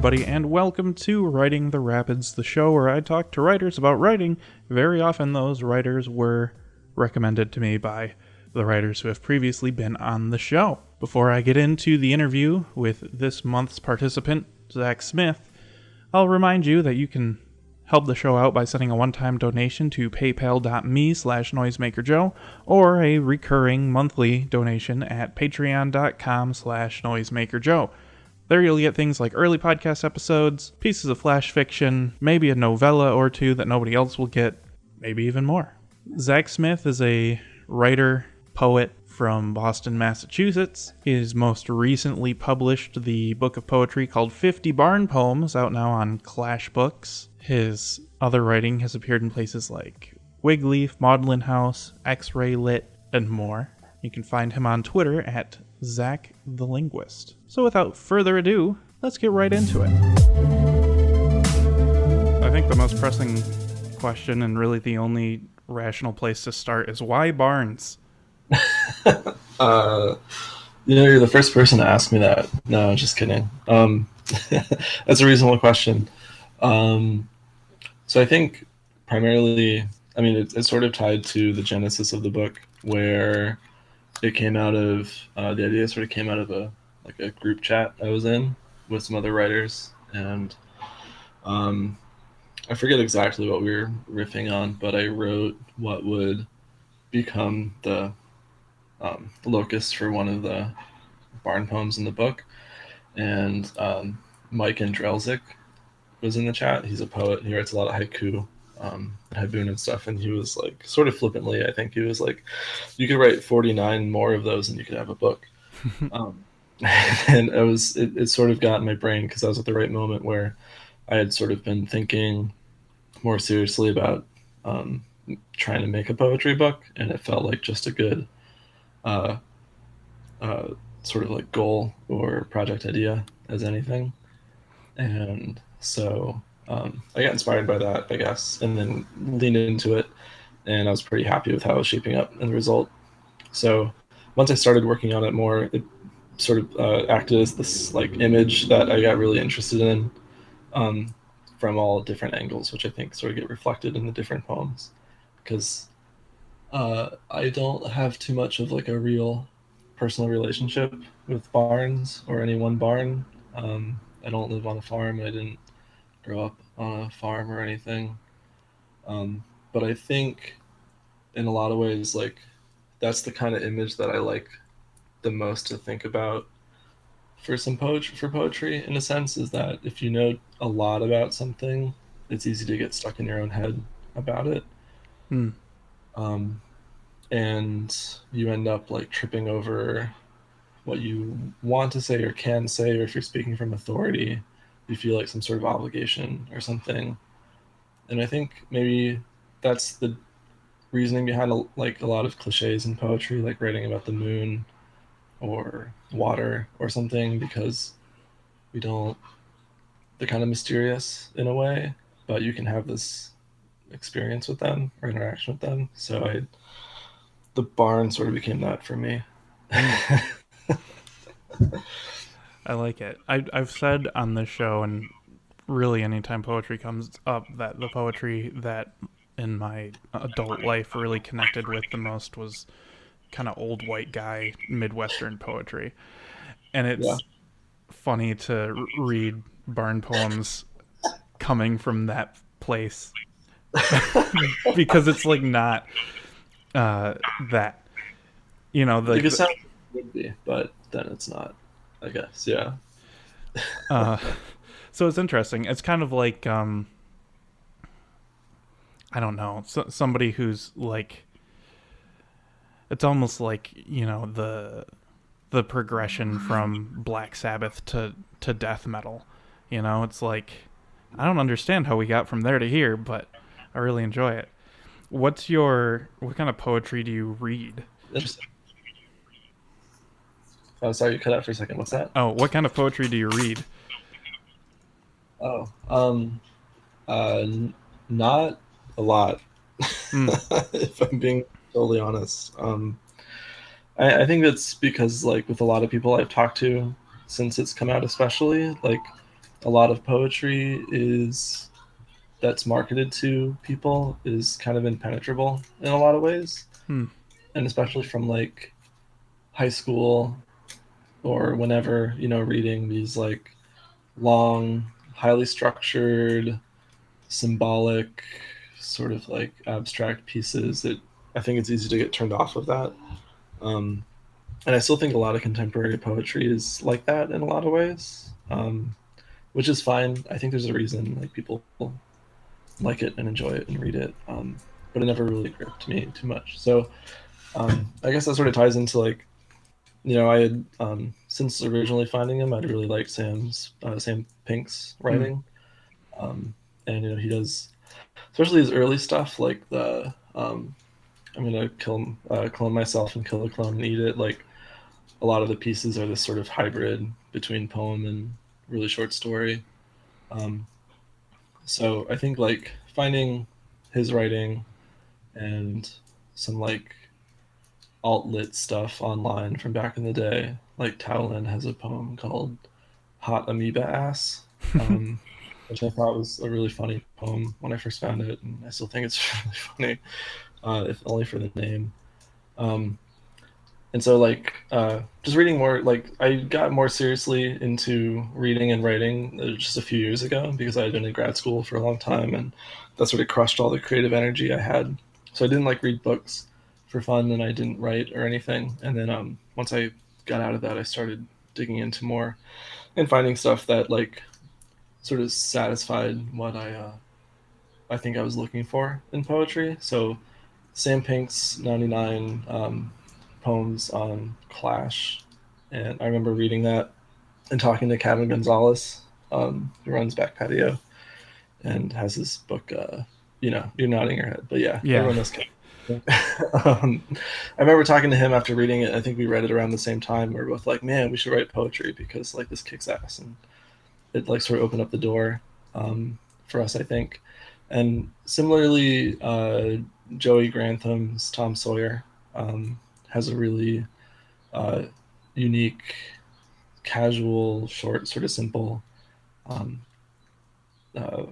everybody, and welcome to Writing the Rapids, the show where I talk to writers about writing. Very often those writers were recommended to me by the writers who have previously been on the show. Before I get into the interview with this month's participant, Zac Smith, I'll remind you that you can help the show out by sending a one-time donation to paypal.me/noisemakerjoe or a recurring monthly donation at patreon.com/noisemakerjoe. There you'll get things like early podcast episodes, pieces of flash fiction, maybe a novella or two that nobody else will get, maybe even more. Zac Smith is a writer, poet from Boston, Massachusetts. He has most recently published the book of poetry called 50 Barn Poems, out now on Clash Books. His other writing has appeared in places like Wigleaf, Maudlin House, X-Ray Lit, and more. You can find him on Twitter at Zac the Linguist. So without further ado, let's get right into it. I think the most pressing question, and really the only rational place to start, is why Barnes? You're the first person to ask me that. No, just kidding. That's a reasonable question. So I think primarily, it's sort of tied to the genesis of the book, where it came out of the idea sort of came out of a group chat I was in with some other writers, and I forget exactly what we were riffing on, but I wrote what would become the locus for one of the barn poems in the book, and Mike Andrelzik was in the chat. He's a poet. He writes a lot of haiku, haibun and stuff, and he was like, sort of flippantly, I think he was like, you could write 49 more of those and you could have a book. And it sort of got in my brain because I was at the right moment where I had sort of been thinking more seriously about trying to make a poetry book, and it felt like just a good sort of like goal or project idea as anything. And so I got inspired by that, I guess, and then leaned into it, and I was pretty happy with how it was shaping up and the result. So once I started working on it more, it sort of acted as this like image that I got really interested in from all different angles, which I think sort of get reflected in the different poems, because I don't have too much of like a real personal relationship with barns or any one barn. I don't live on a farm. I didn't grow up on a farm or anything. But I think in a lot of ways, like, that's the kind of image that I like the most to think about for poetry, in a sense, is that if you know a lot about something, it's easy to get stuck in your own head about it. And you end up like tripping over what you want to say or can say, or if you're speaking from authority, you feel like some sort of obligation or something. And I think maybe that's the reasoning behind a lot of cliches in poetry, like writing about the moon or water or something, because they're kind of mysterious in a way, but you can have this experience with them or interaction with them. So the barn sort of became that for me. I like it. I've said on this show, and really anytime poetry comes up, that the poetry that in my adult life really connected with the most was kind of old white guy Midwestern poetry. And it's funny to read barn poems coming from that place because it's like not that, you know, it sound would be, but then it's not, I guess. So it's interesting. It's kind of like I don't know, somebody who's like, it's almost like, you know, the progression from Black Sabbath to death metal. You know, it's like, I don't understand how we got from there to here, but I really enjoy it. What kind of poetry do you read? Oh, sorry, you cut out for a second. What's that? Oh, what kind of poetry do you read? Oh, not a lot. If I'm being totally honest. I think that's because, like, with a lot of people I've talked to since it's come out, especially, like, a lot of poetry is that's marketed to people is kind of impenetrable in a lot of ways, Hmm. and especially from like high school or whenever, reading these like long, highly structured, symbolic, sort of like abstract pieces that I think it's easy to get turned off of that. Um, and I still think a lot of contemporary poetry is like that in a lot of ways, which is fine. I think there's a reason like people like it and enjoy it and read it, but it never really gripped me too much. So I guess that sort of ties into like I had since originally finding him, I'd really liked Sam Pink's Hmm. writing, and he does especially his early stuff like the I'm gonna clone myself and kill a clone and eat it. Like a lot of the pieces are this sort of hybrid between poem and really short story. Um, so I think like finding his writing and some like alt lit stuff online from back in the day. Like Towlin has a poem called "Hot Amoeba Ass," um, which I thought was a really funny poem when I first found it, and I still think it's really funny, if only for the name. Um, and so like just reading more, like I got more seriously into reading and writing just a few years ago because I had been in grad school for a long time, and that sort of crushed all the creative energy I had. So I didn't like read books for fun, and I didn't write or anything. And then once I got out of that, I started digging into more and finding stuff that like sort of satisfied what I think I was looking for in poetry. So Sam Pink's 99 poems on Clash. And I remember reading that and talking to Kevin Gonzalez, who runs Back Patio and has this book. You're nodding your head, but yeah, Yeah. everyone knows Kevin. I remember talking to him after reading it. I think we read it around the same time. We were both like, "Man, we should write poetry because like this kicks ass," and it like sort of opened up the door for us, I think. And similarly, Joey Grantham's Tom Sawyer has a really uh, unique, casual, short, sort of simple um, uh,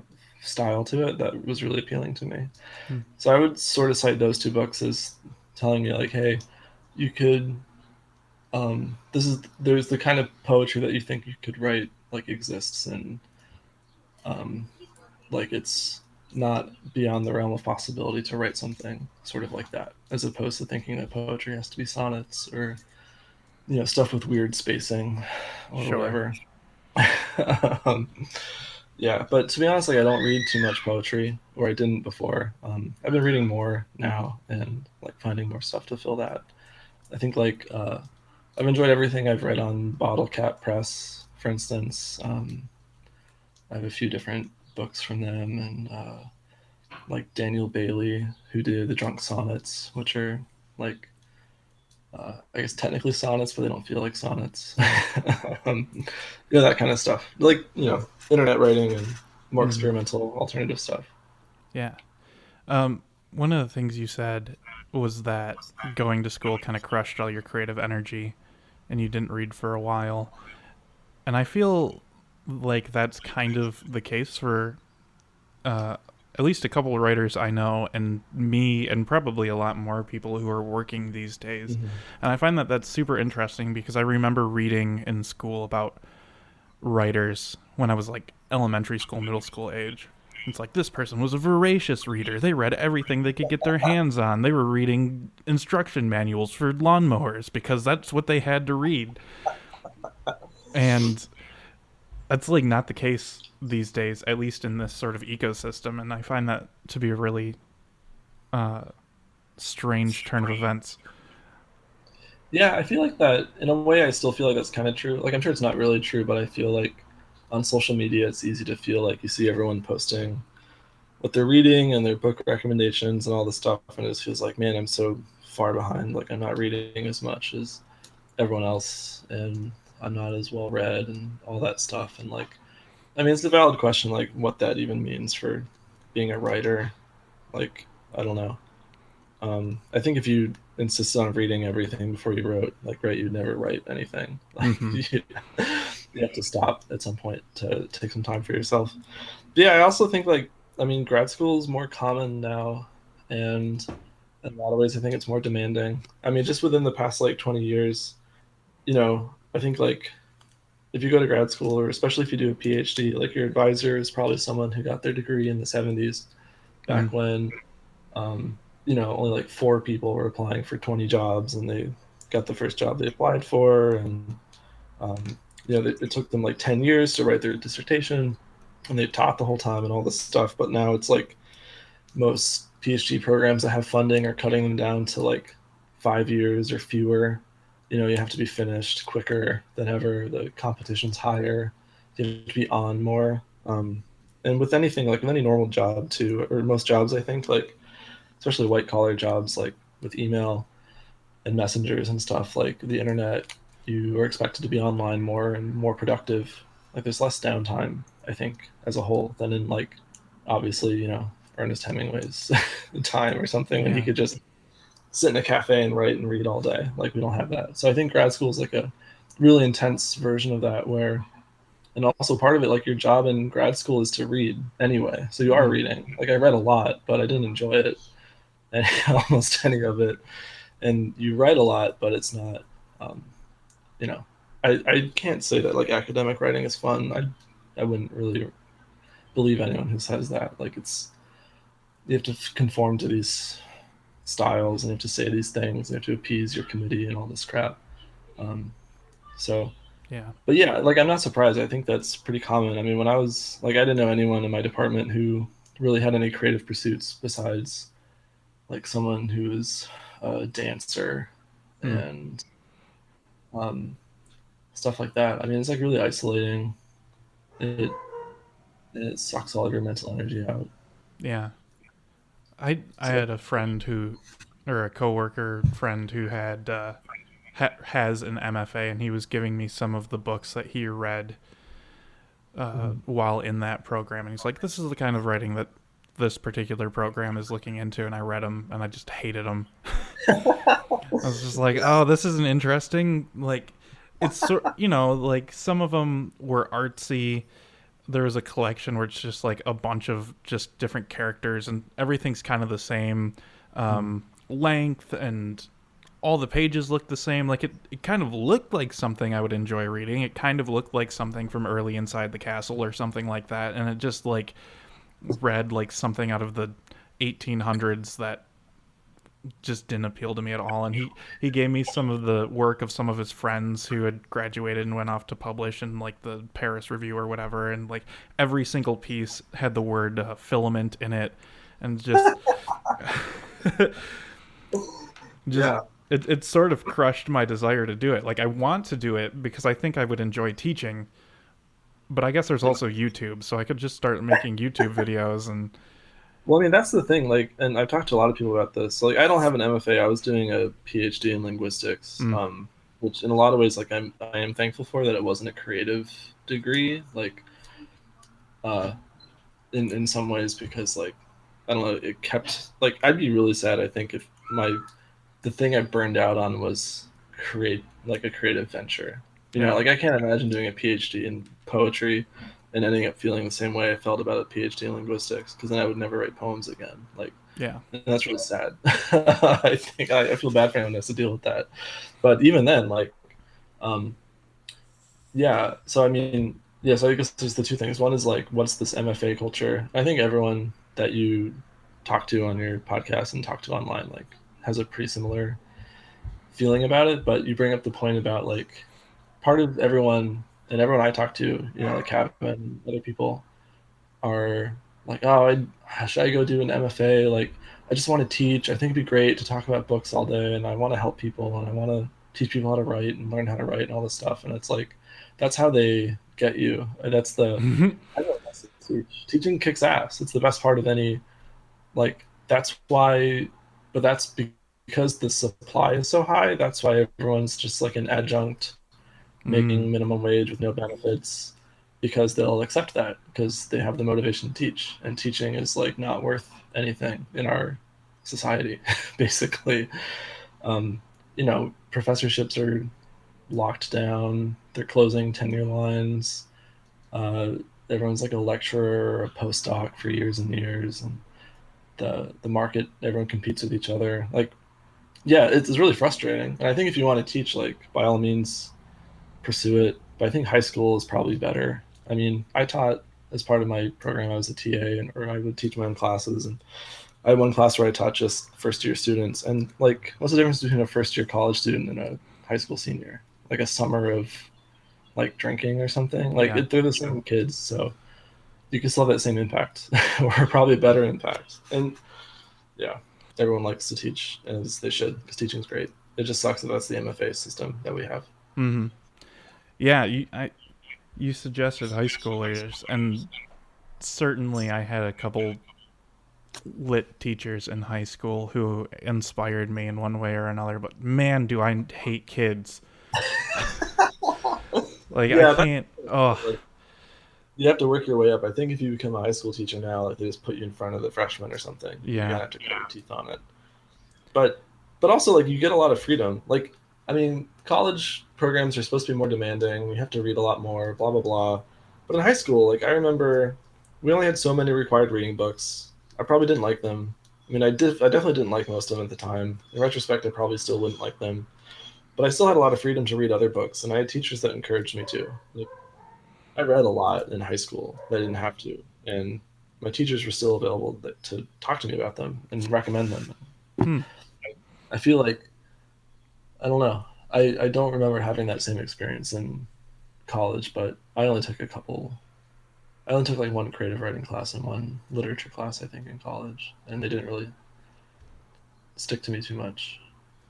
style to it that was really appealing to me. Hmm. So I would sort of cite those two books as telling me like, hey, you could. There's the kind of poetry that you think you could write like exists, and um, like it's not beyond the realm of possibility to write something sort of like that, as opposed to thinking that poetry has to be sonnets or stuff with weird spacing or Sure. whatever. um, yeah, but to be honest, like I don't read too much poetry, or I didn't before. I've been reading more now and like finding more stuff to fill that. I think like I've enjoyed everything I've read on Bottle Cap Press, for instance. I have a few different books from them, and like Daniel Bailey, who did the Drunk Sonnets, which are like I guess technically sonnets, but they don't feel like sonnets. um, that kind of stuff. Like internet writing and more Hmm. experimental alternative stuff. Yeah. One of the things you said was that going to school kind of crushed all your creative energy and you didn't read for a while. And I feel like that's kind of the case for uh, at least a couple of writers I know, and me, and probably a lot more people who are working these days. Mm-hmm. And I find that that's super interesting because I remember reading in school about writers when I was like elementary school, middle school age. It's like this person was a voracious reader. They read everything they could get their hands on. They were reading instruction manuals for lawnmowers because that's what they had to read. And that's like not the case these days, at least in this sort of ecosystem. And I find that to be a really uh, strange turn of events. Yeah, I feel like that in a way. I still feel like that's kind of true. Like I'm sure it's not really true, but I feel like on social media it's easy to feel like you see everyone posting what they're reading and their book recommendations and all this stuff, and it just feels like, man, I'm so far behind. Like I'm not reading as much as everyone else, and I'm not as well read and all that stuff. And like, I mean, it's a valid question, like what that even means for being a writer. Like, I don't know. I think if you insisted on reading everything before you wrote, like, right, you'd never write anything. Mm-hmm. Like, you have to stop at some point to take some time for yourself. But yeah, I also think like, I mean, grad school is more common now, and in a lot of ways, I think it's more demanding. I mean, just within the past like 20 years, I think like if you go to grad school, or especially if you do a PhD, like your advisor is probably someone who got their degree in the 70s, back Mm, when only like four people were applying for 20 jobs, and they got the first job they applied for, and it took them like 10 years to write their dissertation, and they taught the whole time and all this stuff. But now it's like most PhD programs that have funding are cutting them down to like 5 years or fewer. You have to be finished quicker than ever. The competition's higher. You have to be on more. And with anything, like with any normal job too, or most jobs, I think, like especially white collar jobs, like with email and messengers and stuff, like the internet, you are expected to be online more and more productive. Like there's less downtime, I think, as a whole than in like obviously, Ernest Hemingway's time or something when he yeah. could just sit in a cafe and write and read all day. Like we don't have that. So I think grad school is like a really intense version of that where and also part of it, like your job in grad school is to read anyway. So you are Mm, reading. Like I read a lot, but I didn't enjoy it and almost any of it. And you write a lot, but it's not um, you know I can't say that like academic writing is fun. I wouldn't really believe anyone who says that. Like it's you have to conform to these styles and you have to say these things. You have to appease your committee and all this crap. Um, so, yeah. but yeah, like I'm not surprised. I think that's pretty common. I mean, when I was like, I didn't know anyone in my department who really had any creative pursuits besides like someone who was a dancer Mm, and um, stuff like that. I mean, it's like really isolating. It it sucks all of your mental energy out. yeah. I So had a friend who, or a coworker friend who had has an MFA, and he was giving me some of the books that he read mhm. while in that program, and he's like, "This is the kind of writing that this particular program is looking into," and I read them, and I just hated them. I was just like, "Oh, this isn't interesting." Like, it's like some of them were artsy. There was a collection where it's just like a bunch of just different characters, and everything's kind of the same length, and all the pages looked the same. Like it kind of looked like something I would enjoy reading. It kind of looked like something from early Inside the Castle or something like that, and it just like read like something out of the 1800s that just didn't appeal to me at all. And he gave me some of the work of some of his friends who had graduated and went off to publish in like the Paris Review or whatever, and like every single piece had the word filament in it, and just just Yeah. it sort of crushed my desire to do it. Like I want to do it because I think I would enjoy teaching, but I guess there's Yeah. also YouTube, so I could just start making YouTube videos and Well, I mean, that's the thing. Like, and I've talked to a lot of people about this. Like, I don't have an MFA. I was doing a PhD in linguistics, mm, which in a lot of ways, like, I am thankful for that it wasn't a creative degree. Like, uh, in some ways, because like, I don't know, it kept like I'd be really sad. I think if the thing I burned out on was create like a creative venture. yeah, Like I can't imagine doing a PhD in poetry and ending up feeling the same way I felt about a PhD in linguistics, because then I would never write poems again. Like, yeah, and that's really sad. I think I feel bad for anyone who has to deal with that. But even then, like, um, yeah. So I mean, yeah. So I guess there's the two things. One is like, what's this MFA culture? I think everyone that you talk to on your podcast and talk to online like has a pretty similar feeling about it. But you bring up the point about like part of everyone and everyone I talk to, like Kevin and other people are like, oh, should I go do an MFA? Like, I just want to teach. I think it'd be great to talk about books all day, and I want to help people, and I want to teach people how to write and learn how to write and all this stuff. And it's like, that's how they get you. That's the I don't know, teach. Teaching kicks ass. It's the best part of any like. That's why, but that's because the supply is so high. That's why everyone's just like an adjunct mm, making minimum wage with no benefits, because they'll accept that because they have the motivation to teach, and teaching is like not worth anything in our society basically. Professorships are locked down. They're closing tenure lines. Uh, Everyone's like a lecturer or a postdoc for years and years, and the market, everyone competes with each other. Like, yeah, it's really frustrating. And I think if you want to teach, like, by all means, pursue it. But I think high school is probably better. I mean, I taught as part of my program. I was a TA, and or I would teach my own classes, and I had one class where I taught just first year students. And like, what's the difference between a first year college student and a high school senior? Like a summer of like drinking or something. Like Yeah. they're the same kids, so you can still have that same impact, or probably a better impact. And yeah, everyone likes to teach, as they should, because teaching's great. It just sucks that that's the MFA system that we have. Mm-hmm. Yeah, you suggested high schoolers, and certainly I had a couple lit teachers in high school who inspired me in one way or another, but man, do I hate kids. Like, I Yeah, that's can't. Oh, like you have to work your way up. I think if you become a high school teacher now, like they just put you in front of the freshmen or something, you're yeah. gonna have to cut your teeth on it. But also like you get a lot of freedom. Like I mean, college programs are supposed to be more demanding. You have to read a lot more, blah blah blah. But in high school, like I remember, we only had so many required reading books. I probably didn't like them. I mean, I definitely didn't like most of them at the time. In retrospect, I probably still wouldn't like them. But I still had a lot of freedom to read other books, and I had teachers that encouraged me to. Like, I read a lot in high school, but I didn't have to, and my teachers were still available to talk to me about them and recommend them. Hmm. I feel like I don't know. I don't remember having that same experience in college, but I only took a couple. I only took like one creative writing class and one literature class, I think, in college, and they didn't really stick to me too much.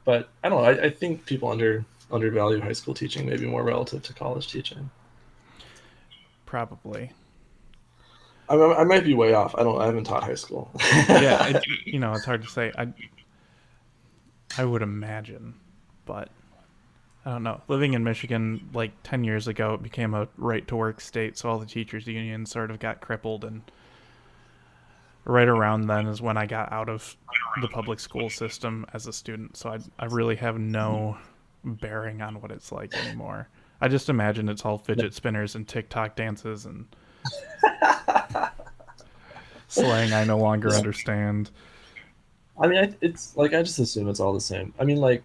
But I don't know. I think people undervalue high school teaching maybe more relative to college teaching. Probably. I might be way off. I don't. I haven't taught high school. Yeah, it's hard to say. I would imagine, but I don't know. Living in Michigan, like 10 years ago, it became a right to work state, so all the teachers' unions sort of got crippled. And right around then is when I got out of the public school system as a student, so I really have no bearing on what it's like anymore. I just imagine it's all fidget spinners and TikTok dances and slang I no longer understand. I mean, it's like I just assume it's all the same. I mean, like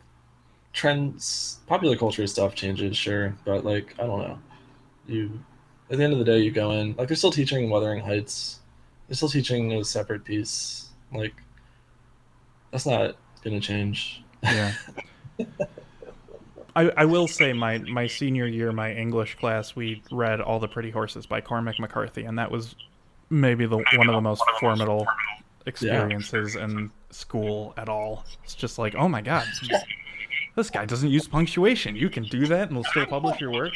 trends, popular culture stuff changes, sure, but like I don't know. You At the end of the day, you go in like they're still teaching Wuthering Heights. They're still teaching a separate piece. Like that's not gonna change. Yeah. I will say my senior year, my English class, we read All the Pretty Horses by Cormac McCarthy, and that was maybe the one of the most formidable Yeah. experiences in school at all. It's just like, oh my god, this guy doesn't use punctuation. You can do that and we'll still publish your work.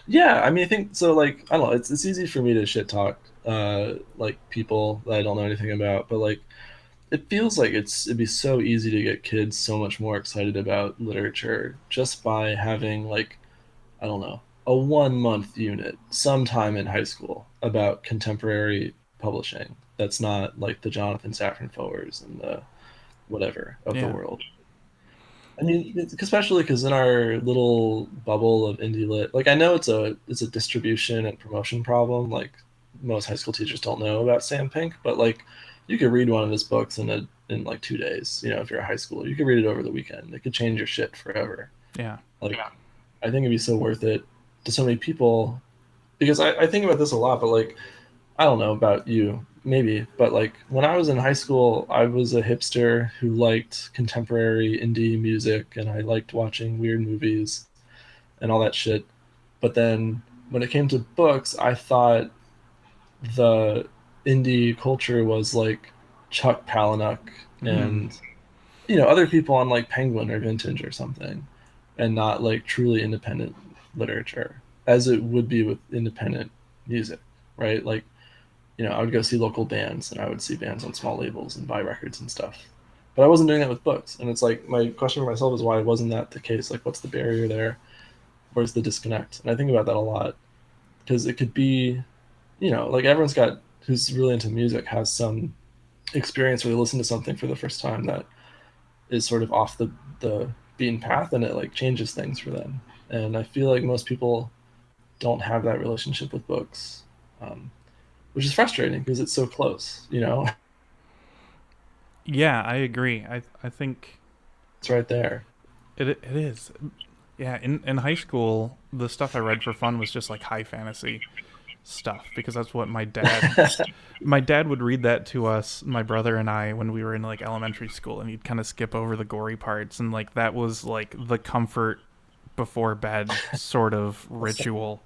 Yeah, I mean, I think so. Like, I don't know. It's easy for me to shit talk, like people that I don't know anything about, but like, it feels like it'd be so easy to get kids so much more excited about literature just by having like, I don't know, a 1 month unit sometime in high school about contemporary publishing. That's not like the Jonathan Safran Fowers and the whatever of the Yeah. world. I mean, especially because in our little bubble of indie lit, like I know it's a distribution and promotion problem. Like most high school teachers don't know about Sam Pink, but like you could read one of his books in like 2 days. You know, if you're a high schooler, you could read it over the weekend. It could change your shit forever. Yeah. Like I think it'd be so worth it to so many people because I think about this a lot. But like I don't know about you, maybe, but like when I was in high school, I was a hipster who liked contemporary indie music and I liked watching weird movies and all that shit. But then when it came to books, I thought the indie culture was like Chuck Palahniuk Hmm. and other people on like Penguin or Vintage or something, and not like truly independent literature as it would be with independent music, right? Like I would go see local bands and I would see bands on small labels and buy records and stuff. But I wasn't doing that with books. And it's like my question for myself is why wasn't that the case? Like, what's the barrier there? Where's the disconnect? And I think about that a lot because it could be, like everyone's got who's really into music has some experience where they listen to something for the first time that is sort of off the beaten path, and it like changes things for them. And I feel like most people don't have that relationship with books, um, which is frustrating because it's so close. You know, Yeah, I agree. I think it's right there. it is. Yeah, in high school, the stuff I read for fun was just like high fantasy stuff because that's what my dad would read that to us, my brother and I, when we were in like elementary school, and he'd kind of skip over the gory parts, and like that was like the comfort before bed sort of ritual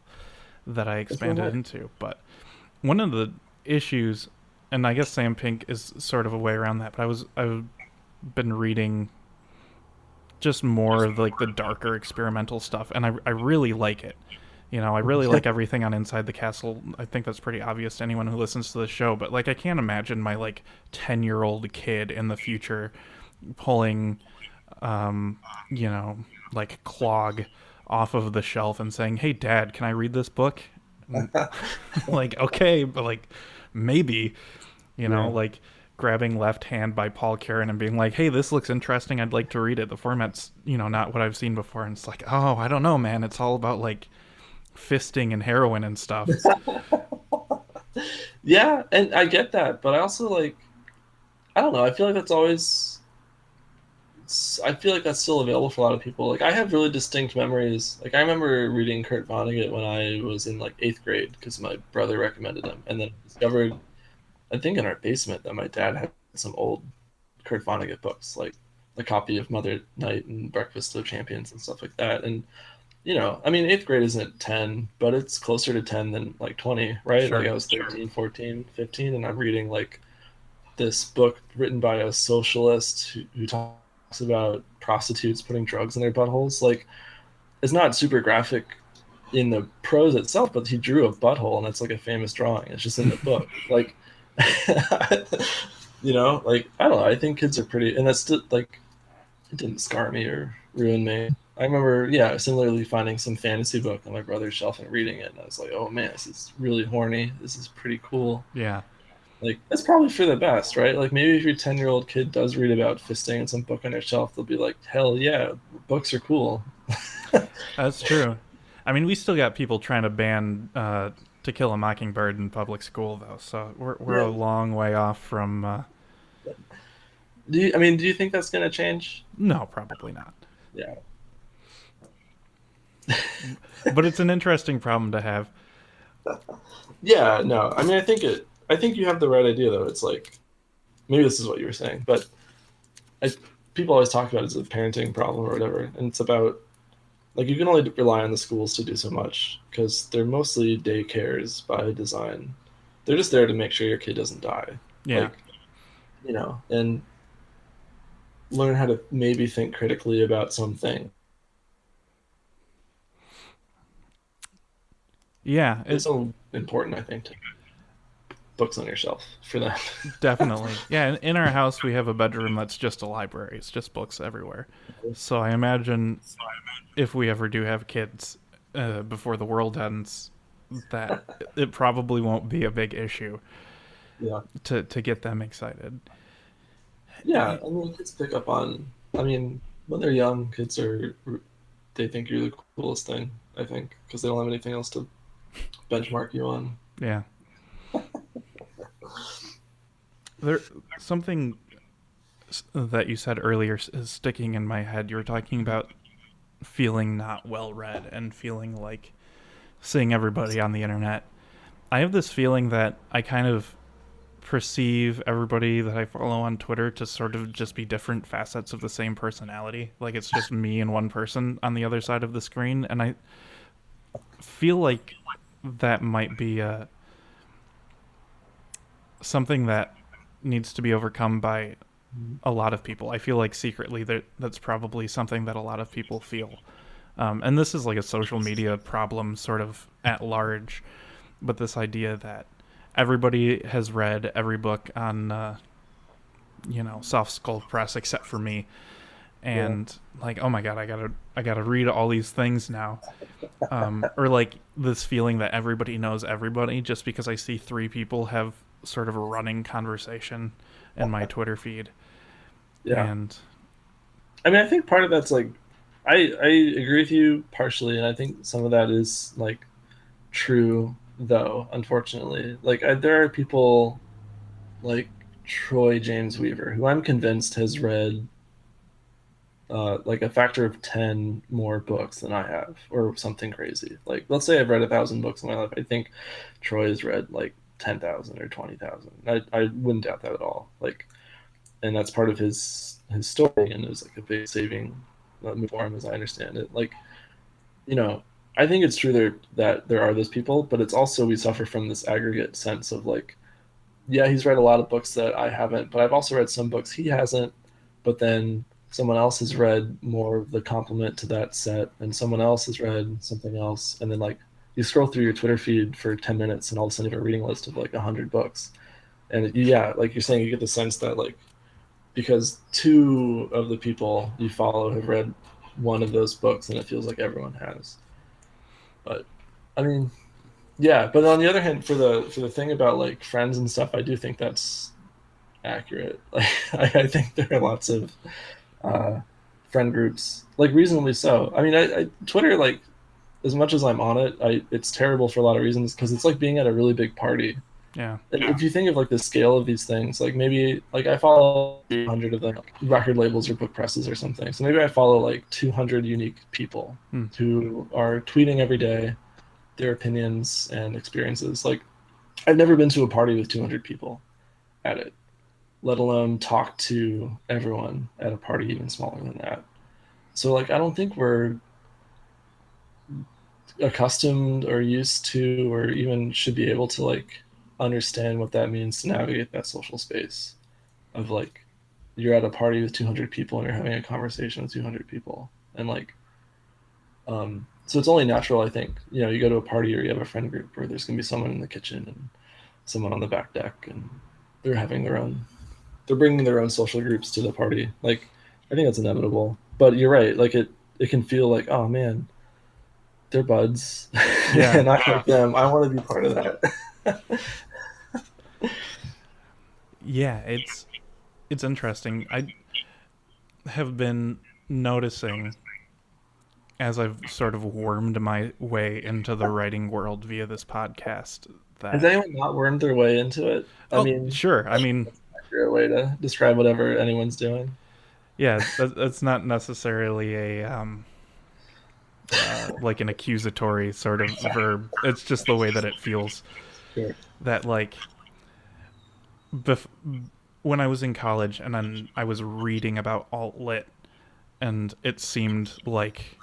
that I It's so expanded nice. into. But one of the issues, and I guess Sam Pink is sort of a way around that, but I've been reading just more of like the darker experimental stuff, and I really like it. You know, I really like everything on Inside the Castle. I think that's pretty obvious to anyone who listens to the show, but like I can't imagine my like 10-year-old kid in the future pulling um, you know, like Clog off of the shelf and saying, "Hey dad, can I read this book?" And, like, okay, but like maybe, Yeah. like grabbing Left Hand by Paul Karen and being like, "Hey, this looks interesting. I'd like to read it." The format's, not what I've seen before, and it's like, "Oh, I don't know, man. It's all about like fisting and heroin and stuff." Yeah, and I get that, but I also like I don't know. I feel like that's always. I feel like that's still available for a lot of people. Like I have really distinct memories. Like I remember reading Kurt Vonnegut when I was in like eighth grade because my brother recommended him, and then discovered I think in our basement that my dad had some old Kurt Vonnegut books, like a copy of Mother Night and Breakfast of Champions and stuff like that. And I mean, eighth grade isn't 10, but it's closer to 10 than like 20, right? Like Sure. I was 13, 14, 15, and I'm reading like this book written by a socialist who talks about prostitutes putting drugs in their buttholes. Like, it's not super graphic in the prose itself, but he drew a butthole, and it's like a famous drawing. It's just in the book. Like, like I don't know. I think kids are pretty, and that's still like it didn't scar me or ruin me. I remember, yeah, similarly finding some fantasy book on my brother's shelf and reading it, and I was like, oh man, this is really horny. This is pretty cool. Yeah. Like that's probably for the best, right? Like maybe if your 10-year-old kid does read about fisting in some book on their shelf, they'll be like, hell yeah, books are cool. That's true. I mean, we still got people trying to ban To Kill a Mockingbird in public school, though. So we're a Yeah. long way off from. Do you think that's gonna change? No, probably not. Yeah. But it's an interesting problem to have. Yeah, no. I mean I think you have the right idea though. It's like maybe this is what you were saying, but I, people always talk about it as a parenting problem or whatever, and it's about like you can only rely on the schools to do so much because they're mostly daycares by design. They're just there to make sure your kid doesn't die. Yeah. Like, and learn how to maybe think critically about something. Yeah, It's so important, I think, to books on your shelf for them. definitely. Yeah, in our house, we have a bedroom that's just a library. It's just books everywhere. So I imagine if we ever do have kids before the world ends, that it probably won't be a big issue Yeah. to get them excited. Yeah, I mean, kids pick up on. I mean, when they're young, they think you're the coolest thing. I think because they don't have anything else to benchmark you on. Yeah. There something that you said earlier is sticking in my head. You were talking about feeling not well read and feeling like seeing everybody on the internet. I have this feeling that I kind of perceive everybody that I follow on Twitter to sort of just be different facets of the same personality. Like it's just me and one person on the other side of the screen, and I feel like that might be something that needs to be overcome by a lot of people. I feel like secretly that's probably something that a lot of people feel. And this is like a social media problem, sort of at large. But this idea that everybody has read every book on, Soft Skull Press except for me, Yeah. and like, oh my god, I gotta read all these things now, or like this feeling that everybody knows everybody just because I see three people have sort of a running conversation in my Twitter feed, Yeah. and I mean, I think part of that's like I agree with you partially, and I think some of that is like true though. Unfortunately, like there are people like Troy James Weaver, who I'm convinced has read like a factor of 10 more books than I have, or something crazy. Like, let's say I've read 1,000 books in my life. I think Troy has read like 10,000 or 20,000. I wouldn't doubt that at all. Like, and that's part of his story, and it was like a big saving move for him, as I understand it. Like, you know, I think it's true that there are those people, but it's also we suffer from this aggregate sense of like, yeah, he's read a lot of books that I haven't, but I've also read some books he hasn't. But then someone else has read more of the complement to that set, and someone else has read something else, and then like you scroll through your Twitter feed for 10 minutes, and all of a sudden you have a reading list of like 100 books, and yeah, like you're saying, you get the sense that like because two of the people you follow have read one of those books, and it feels like everyone has. But I mean, yeah. But on the other hand, for the thing about like friends and stuff, I do think that's accurate. Like I think there are lots of uh, friend groups, like reasonably so. I mean, Twitter, like as much as I'm on it, it's terrible for a lot of reasons because it's like being at a really big party. Yeah. If you think of like the scale of these things, like maybe like I follow 100 of them, like, record labels or book presses or something. So maybe I follow like 200 unique people Hmm. who are tweeting every day their opinions and experiences. Like I've never been to a party with 200 people at it, let alone talk to everyone at a party even smaller than that. So like I don't think we're accustomed or used to or even should be able to like understand what that means to navigate that social space of like you're at a party with 200 people and you're having a conversation with 200 people and like so it's only natural, I think, you go to a party or you have a friend group where there's going to be someone in the kitchen and someone on the back deck, and they're having their own they're bringing their own social groups to the party. Like I think that's inevitable, but you're right, like it can feel like, oh man, they're buds Yeah. and I like them. I want to be part of that. Yeah, it's interesting. I have been noticing as I've sort of wormed my way into the writing world via this podcast Has that anyone not wormed their way into it? I oh, mean, sure. I mean, that's an accurate way to describe whatever anyone's doing. yeah, that's not necessarily a like an accusatory sort of verb. It's just the way that it feels. Sure. That like bef- when I was in college and then I was reading about alt lit, and it seemed like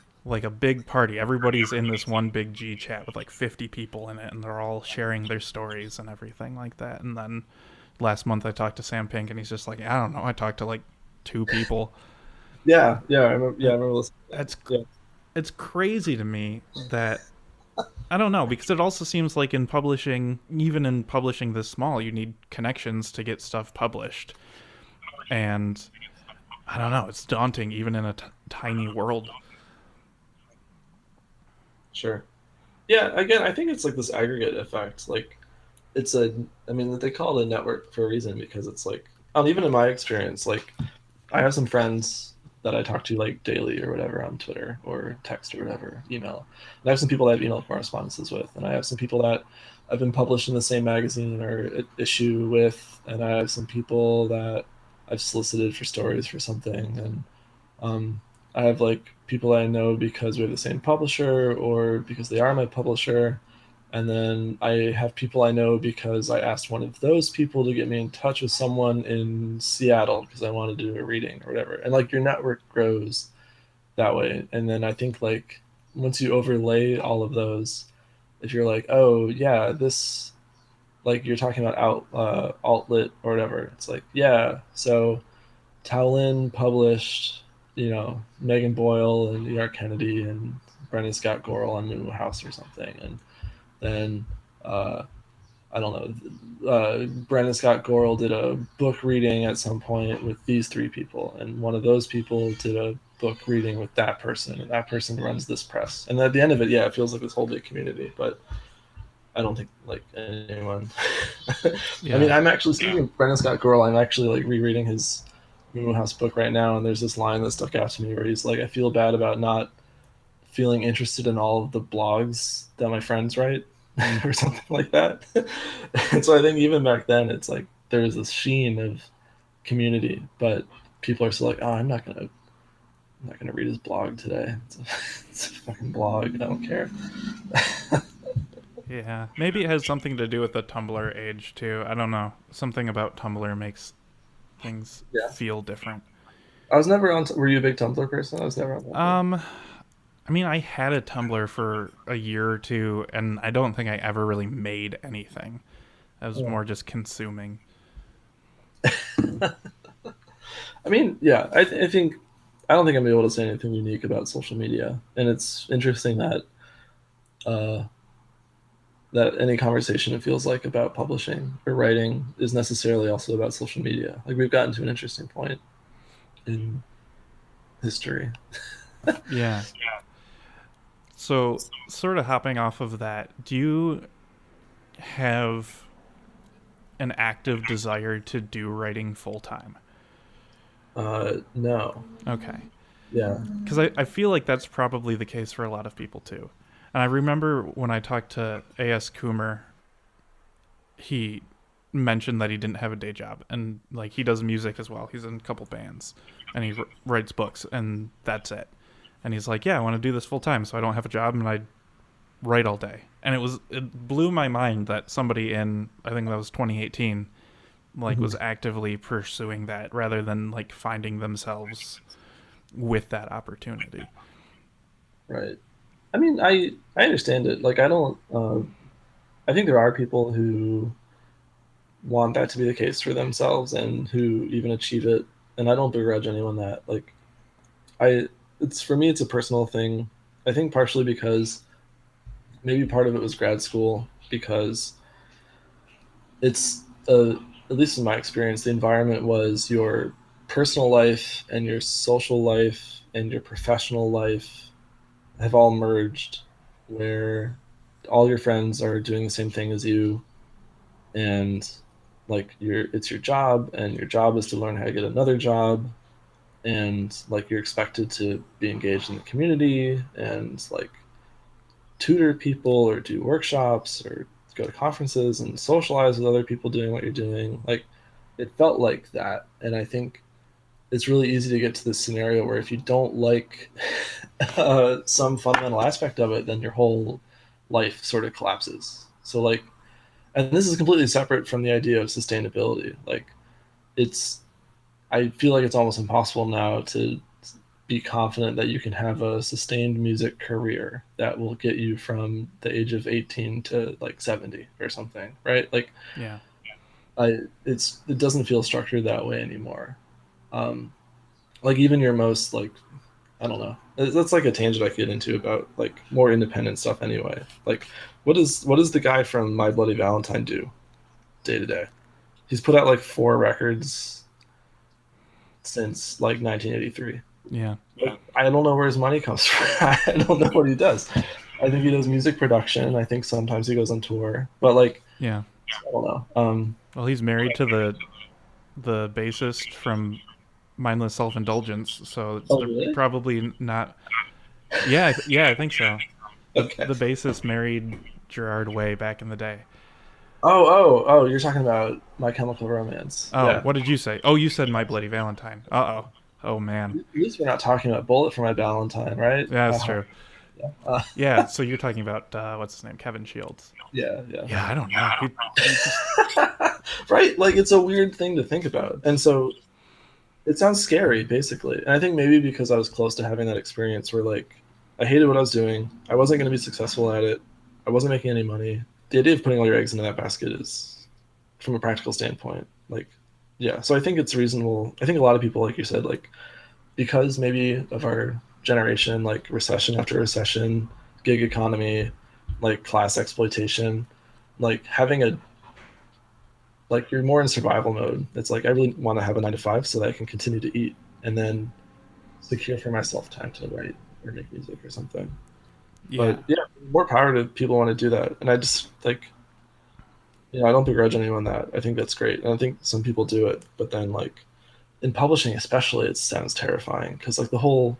a big party. Everybody's in this one big G chat with like 50 people in it, and they're all sharing their stories and everything like that. And then last month I talked to Sam Pink, and he's just like, I don't know, I talked to like two people. Yeah, yeah, I remember. Yeah, I And remember listening to that. that's Yeah, it's crazy to me that I don't know, because it also seems like in publishing, even in publishing this small, you need connections to get stuff published. And I don't know, it's daunting even in a tiny world. sure. Yeah, again, I think it's like this aggregate effect. Like it's a, I mean, they call it a network for a reason because it's like, even in my experience, like I have some friends that I talk to like daily or whatever on Twitter or text or whatever, email. And I have some people that I have email correspondences with, and I have some people that I've been published in the same magazine or issue with, and I have some people that I've solicited for stories for something, and I have like people I know because we have the same publisher or because they are my publisher. And then I have people I know because I asked one of those people to get me in touch with someone in Seattle because I wanted to do a reading or whatever. And like your network grows that way. And then I think like once you overlay all of those, if you're like, oh yeah, this, like you're talking about alt lit or whatever, it's like, yeah, so Towlin published, Megan Boyle and E.R. Kennedy and Brennan Scott Gorel on Moo House or something. And then uh, I don't know. Brandon Scott Gorel did a book reading at some point with these three people, and one of those people did a book reading with that person, and that person runs this press. And at the end of it, yeah, it feels like this whole big community. But I don't think like anyone. I mean, Yeah. I'm actually speaking of Brandon Scott Gorel. I'm actually like rereading his House book right now, and there's this line that stuck out to me where he's like, "I feel bad about not feeling interested in all of the blogs that my friends write," or something like that. And so I think even back then, it's like there's this sheen of community, but people are still like, "Oh, I'm not gonna read his blog today. It's a fucking blog. I don't care." Yeah, maybe it has something to do with the Tumblr age too. I don't know. Something about Tumblr makes things Yeah, feel different. I was never on. Were you a big Tumblr person? I was never on Tumblr. Um, I mean, I had a Tumblr for a year or two, and I don't think I ever really made anything. I was Yeah. more just consuming. I mean, yeah, I think I don't think I'm able to say anything unique about social media, and it's interesting that uh, that any conversation it feels like about publishing or writing is necessarily also about social media. Like we've gotten to an interesting point in history. Yeah. So, sort of hopping off of that, do you have an active desire to do writing full time? No, Okay. yeah, Because I feel like that's probably the case for a lot of people too. And I remember when I talked to A.S. Coomer, he mentioned that he didn't have a day job. And like he does music as well. He's in a couple bands and he writes books and that's it. And he's like, yeah, I want to do this full time so I don't have a job and I write all day. And it blew my mind that somebody in, I think that was 2018, like mm-hmm. was actively pursuing that rather than like finding themselves with that opportunity. Right. I mean, I understand it. Like I don't. I think there are people who want that to be the case for themselves and who even achieve it, and I don't begrudge anyone that. Like I, it's for me, it's a personal thing. I think partially because maybe part of it was grad school because it's at least in my experience, the environment was your personal life and your social life and your professional life have all merged, where all your friends are doing the same thing as you, and like it's your job, and your job is to learn how to get another job, and like you're expected to be engaged in the community and like tutor people or do workshops or go to conferences and socialize with other people doing what you're doing. Like it felt like that. And I think it's really easy to get to this scenario where if you don't like some fundamental aspect of it, then your whole life sort of collapses. So like, and this is completely separate from the idea of sustainability. Like it's, I feel like it's almost impossible now to be confident that you can have a sustained music career that will get you from the age of 18 to like 70 or something, right? Like Yeah. it doesn't feel structured that way anymore. Um, like even your most like, I don't know. That's like a tangent I could get into about like more independent stuff anyway. Like what does the guy from My Bloody Valentine do day to day? He's put out like 4 records since like 1983. Yeah. Like, I don't know where his money comes from. I don't know what he does. I think he does music production. I think sometimes he goes on tour, but like Yeah. I don't know. Well, he's married to the bassist from Mindless Self Indulgence, so Oh they're really? probably not. Yeah, yeah, I think so. The Okay. the bassist married Gerard Way back in the day. Oh! You're talking about My Chemical Romance. Oh, Yeah. what did you say? Oh, you said My Bloody Valentine. Uh oh. Oh man. At least we're not talking about Bullet for My Valentine, right? Yeah, that's true. Yeah. Yeah, so you're talking about what's his name, Kevin Shields. Yeah. Yeah. Yeah, I don't know. He just Right? Like it's a weird thing to think about, and so it sounds scary, basically. And I think maybe because I was close to having that experience where like I hated what I was doing, I wasn't going to be successful at it, I wasn't making any money. The idea of putting all your eggs into that basket is, from a practical standpoint, like, yeah. So I think it's reasonable. I think a lot of people, like you said, like because maybe of our generation, like recession after recession, gig economy, like class exploitation, like having a like you're more in survival mode. It's like I really want to have a 9 to 5 so that I can continue to eat and then secure for myself time to write or make music or something. yeah. But yeah, more power to people who want to do that. And I just like, I don't begrudge anyone that. I think that's great. And I think some people do it, but then like in publishing especially, it sounds terrifying because like the whole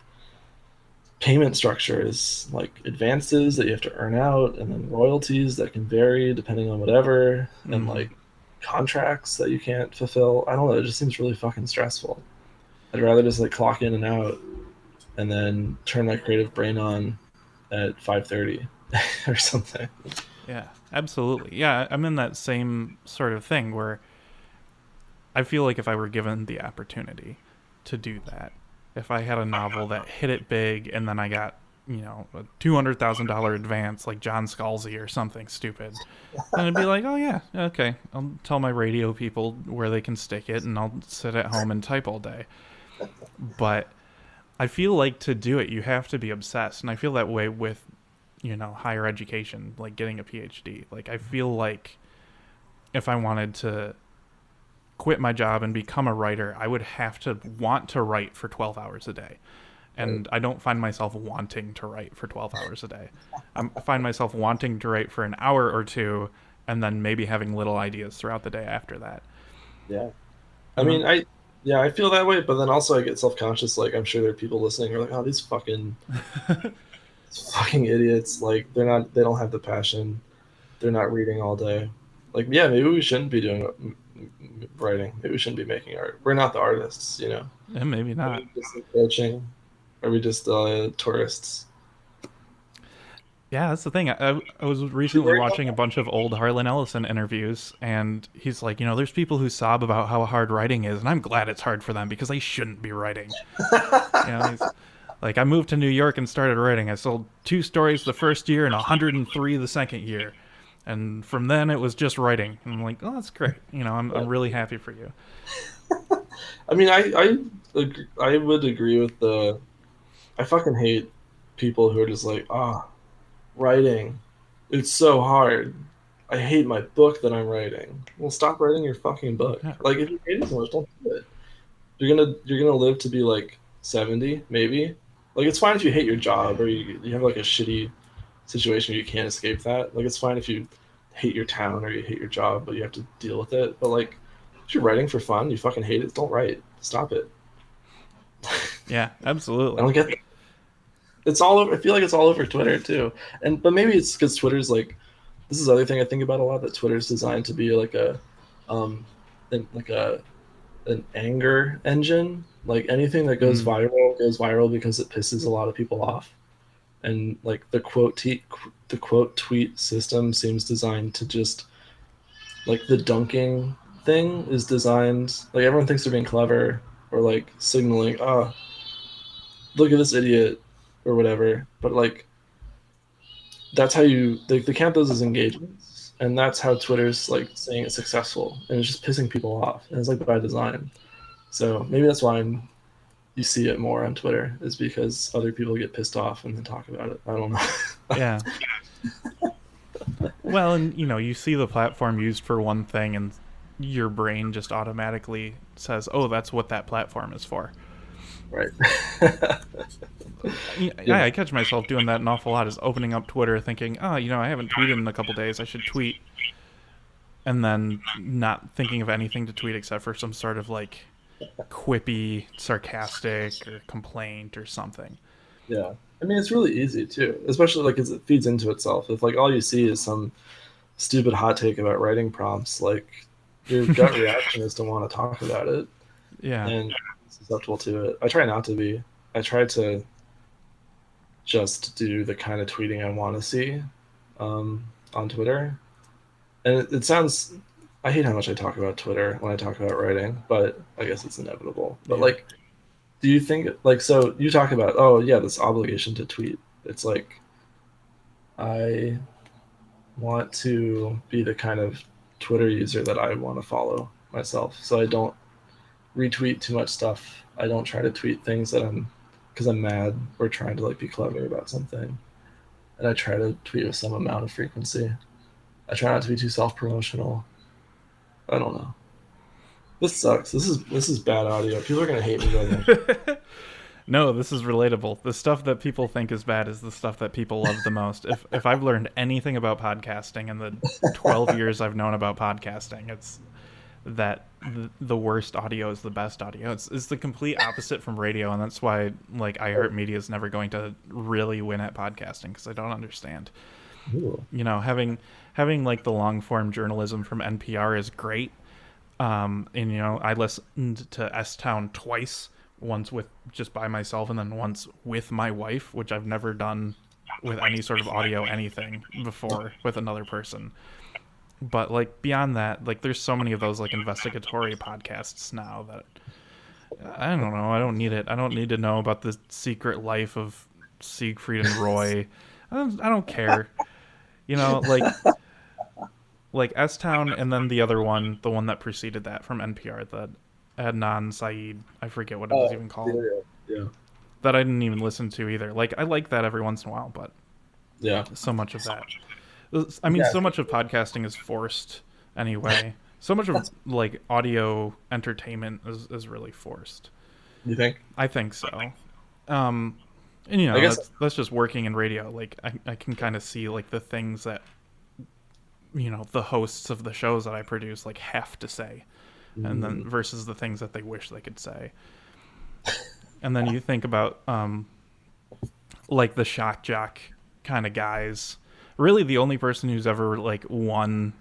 payment structure is like advances that you have to earn out, and then royalties that can vary depending on whatever, and like contracts that you can't fulfill. I don't know. It just seems really fucking stressful. I'd rather just like clock in and out, and then turn my creative brain on at 5:30 or something. Yeah, absolutely. Yeah, I'm in that same sort of thing where I feel like if I were given the opportunity to do that, if I had a novel that hit it big and then I got, a $200,000 advance like John Scalzi or something stupid, then I'd be like, oh yeah, okay, I'll tell my radio people where they can stick it and I'll sit at home and type all day. But I feel like to do it, you have to be obsessed. And I feel that way with, higher education, like getting a PhD. Like, I feel like if I wanted to quit my job and become a writer, I would have to want to write for 12 hours a day. And I don't find myself wanting to write for 12 hours a day. I find myself wanting to write for an hour or two and then maybe having little ideas throughout the day after that. Yeah. I mean, I feel that way, but then also I get self-conscious. Like, I'm sure there are people listening who are like, oh, these fucking idiots. Like, they don't have the passion. They're not reading all day. Like, yeah, maybe we shouldn't be doing writing. Maybe we shouldn't be making art. We're not the artists, Yeah, maybe not. Are we just coaching? Are we just tourists? Yeah, that's the thing. I was recently watching a bunch of old Harlan Ellison interviews, and he's like, there's people who sob about how hard writing is, and I'm glad it's hard for them because they shouldn't be writing. He's like, I moved to New York and started writing. I sold 2 stories the first year and 103 the second year. And from then, it was just writing. And I'm like, oh, that's great. I'm really happy for you. I mean, I would agree with I fucking hate people who are just like, writing, it's so hard. I hate my book that I'm writing. Well, stop writing your fucking book. Yeah. Like, if you hate it so much, don't do it. You're gonna live to be like 70, maybe. Like, it's fine if you hate your job or you have like a shitty situation where you can't escape that. Like, it's fine if you hate your town or you hate your job, but you have to deal with it. But like, if you're writing for fun, you fucking hate it, don't write. Stop it. Yeah, absolutely. I don't get that. It's all over. I feel like it's all over Twitter too, but maybe it's because Twitter's like, this is the other thing I think about a lot, that Twitter's designed to be like an anger engine. Like, anything that goes viral because it pisses a lot of people off, and like the quote tweet system seems designed to just, like, the dunking thing is designed, like, everyone thinks they're being clever or like signaling, look at this idiot or whatever, but like, that's how they count those as engagements, and that's how Twitter's like saying it's successful, and it's just pissing people off, and it's like by design. So maybe that's why you see it more on Twitter, is because other people get pissed off and then talk about it. I don't know. Yeah. Well, and you see the platform used for one thing and your brain just automatically says, oh, that's what that platform is for. Right. Yeah, I catch myself doing that an awful lot, is opening up Twitter thinking, oh, I haven't tweeted in a couple days, I should tweet. And then not thinking of anything to tweet except for some sort of like quippy, sarcastic, or complaint or something. Yeah. I mean, it's really easy too, especially like as it feeds into itself. If like all you see is some stupid hot take about writing prompts, like, your gut reaction is to want to talk about it. Yeah. And susceptible to it. I try not to be. I try to just do the kind of tweeting I want to see on Twitter. And it sounds, I hate how much I talk about Twitter when I talk about writing, but I guess it's inevitable. But like, do you think, like, so you talk about, oh yeah, this obligation to tweet. It's like, I want to be the kind of Twitter user that I want to follow myself. So I don't retweet too much stuff. I don't try to tweet things because I'm mad or trying to like be clever about something. And I try to tweet with some amount of frequency. I try not to be too self-promotional. I don't know. This sucks. This is bad audio. People are gonna hate me going there. No, this is relatable. The stuff that people think is bad is the stuff that people love the most. If I've learned anything about podcasting in the 12 years I've known about podcasting, it's that the worst audio is the best audio. It's the complete opposite from radio, and that's why like iHeartMedia is never going to really win at podcasting because I don't understand. Ooh. You know, having like the long form journalism from NPR is great. And you know, I listened to S Town twice, once with just by myself, and then once with my wife, which I've never done with any sort of audio anything before with another person. But like beyond that, like there's so many of those like investigatory podcasts now that I don't know. I don't need it. I don't need to know about the secret life of Siegfried and Roy. I don't care. You know, like S Town, and then the other one, the one that preceded that from NPR, the Adnan Saeed. I forget what it was even called. Yeah. That I didn't even listen to either. Like I like that every once in a while, but Yeah. so much of that. I mean, Yeah. so much of podcasting is forced anyway. So much of like audio entertainment is really forced. You think? I think so. And you I know, guess that's just working in radio. Like I can kind of see like the things that you know the hosts of the shows that I produce like have to say, and then versus the things that they wish they could say. And then you think about like the shock jock kind of guys. Really, the only person who's ever like won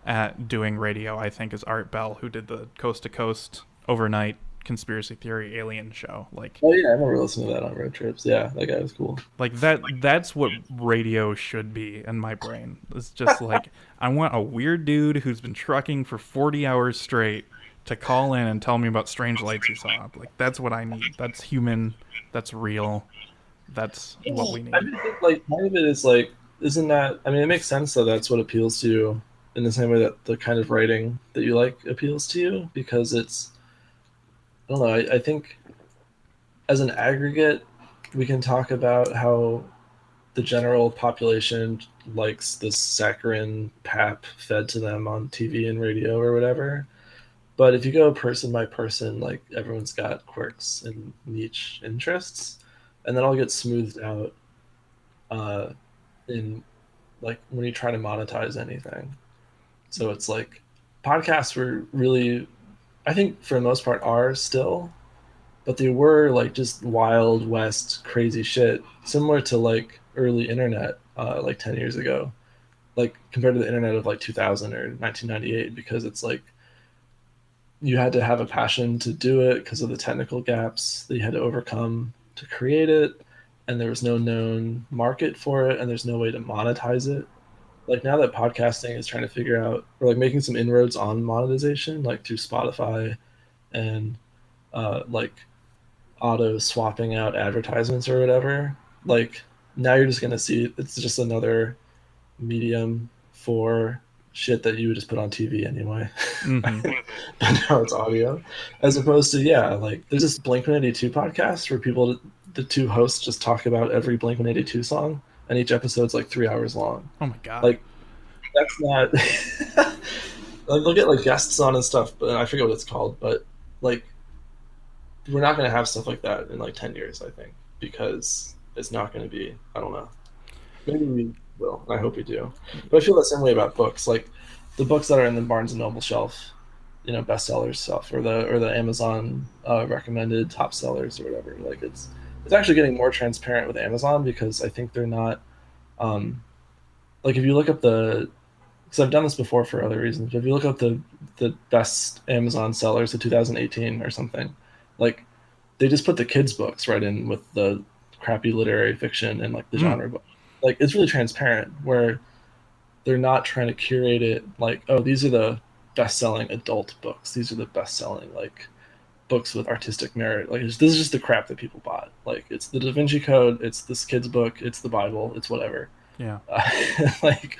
at doing radio, I think, is Art Bell, who did the Coast to Coast overnight conspiracy theory alien show. Like, oh yeah, I remember listening to that on road trips. Yeah, that guy was cool. like that's what radio should be in my brain. It's just like I want a weird dude who's been trucking for 40 hours straight to call in and tell me about strange lights he saw. Like that's what I need. That's human. That's real. That's what we need. I mean, like part of it is like, isn't that? I mean, it makes sense that that's what appeals to you in the same way that the kind of writing that you like appeals to you because it's. I don't know. I think as an aggregate, we can talk about how the general population likes this saccharine pap fed to them on TV and radio or whatever. But if you go person by person, like everyone's got quirks and niche interests, and then all gets smoothed out uh, in like when you try to monetize anything. So it's like podcasts were really, I think for the most part, are still, but they were like just wild west crazy shit, similar to like early internet, like 10 years ago, like compared to the internet of like 2000 or 1998, because it's like you had to have a passion to do it because of the technical gaps that you had to overcome to create it, and there was no known market for it, and there's no way to monetize it. Like now that podcasting is trying to figure out, or like making some inroads on monetization, like through Spotify and like auto swapping out advertisements or whatever, like now you're just gonna see it's just another medium for shit that you would just put on TV anyway. Mm-hmm. And now it's audio, as opposed to like there's this Blink-182 podcast where the two hosts just talk about every Blink-182 song, and each episode's like 3 hours long. Oh my god! Like that's not. Like, they'll get like guests on and stuff, but I forget what it's called. But like we're not going to have stuff like that in like 10 years, I think, because it's not going to be, I don't know. Maybe we will. I hope we do. But I feel the same way about books. Like the books that are in the Barnes and Noble shelf, bestsellers stuff, or the Amazon recommended top sellers or whatever. Like it's actually getting more transparent with Amazon because I think they're not, like if you look up because I've done this before for other reasons, but if you look up the best Amazon sellers of 2018 or something, like they just put the kids' books right in with the crappy literary fiction and like the genre book. Like it's really transparent where they're not trying to curate it like, oh, these are the best-selling adult books. These are the best-selling like books with artistic merit. Like this is just the crap that people bought. Like it's the Da Vinci Code, it's this kid's book, it's the Bible, it's whatever. Yeah. Like,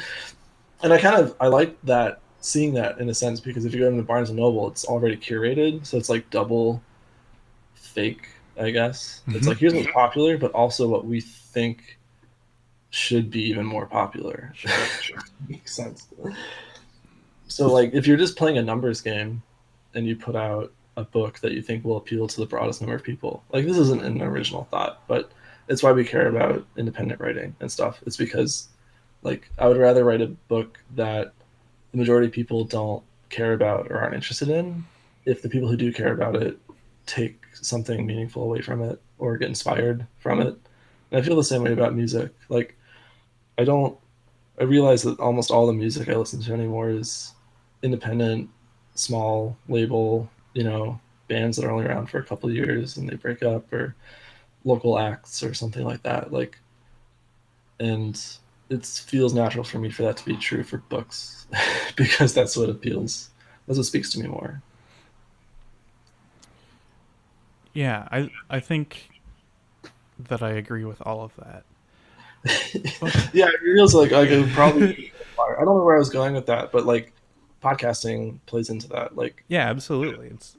and I like that, seeing that in a sense, because if you go into Barnes and Noble, it's already curated, so it's like double fake, I guess. Mm-hmm. It's like here's what's popular, but also what we think should be even more popular. Sure. Makes sense. So like if you're just playing a numbers game and you put out a book that you think will appeal to the broadest number of people, like this isn't an original thought, but it's why we care about independent writing and stuff. It's because like I would rather write a book that the majority of people don't care about or aren't interested in, if the people who do care about it take something meaningful away from it or get inspired from it. And I feel the same way about music. Like, I don't, I realize that almost all the music I listen to anymore is independent, small label, bands that are only around for a couple of years and they break up, or local acts or something like that. Like, and it feels natural for me for that to be true for books because that's what appeals. That's what speaks to me more. Yeah, I think that I agree with all of that. Yeah, it feels like it would probably. I don't know where I was going with that, but like podcasting plays into that. Like, Yeah, absolutely. It's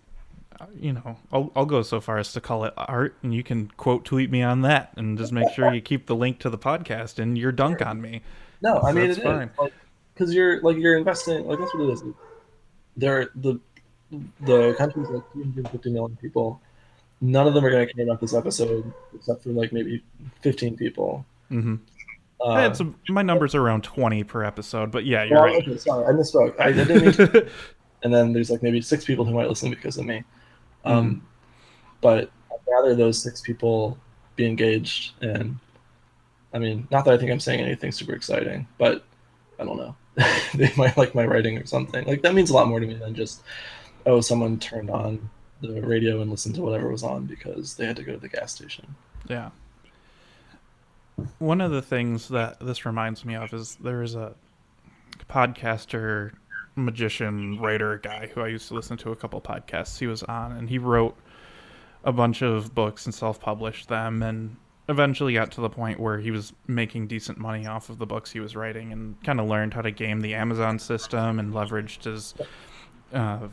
I'll go so far as to call it art, and you can quote tweet me on that, and just make sure you keep the link to the podcast and your dunk on me. no, I mean That's it is fine. like because you're investing. Like, that's what it is. There, the country's like 250 million people. None of them are going to care about this episode except for like maybe 15 people. Mm-hmm. Uh, My numbers are around 20 per episide, but yeah, you're well, right. okay, sorry, I misspoke. I didn't mean to. And then there's like maybe 6 people who might listen because of me. Mm-hmm. Um, but I'd rather those 6 people be engaged. And I mean, not that I think I'm saying anything super exciting, but I don't know. They might like my writing or something. Like, that means a lot more to me than just, oh, someone turned on the radio and listened to whatever was on because they had to go to the gas station. Yeah. One of the things that this reminds me of is there is a podcaster, magician, writer guy who I used to listen to a couple podcasts he was on, and he wrote a bunch of books and self-published them, and eventually got to the point where he was making decent money off of the books he was writing, and kind of learned how to game the Amazon system and leveraged his uh,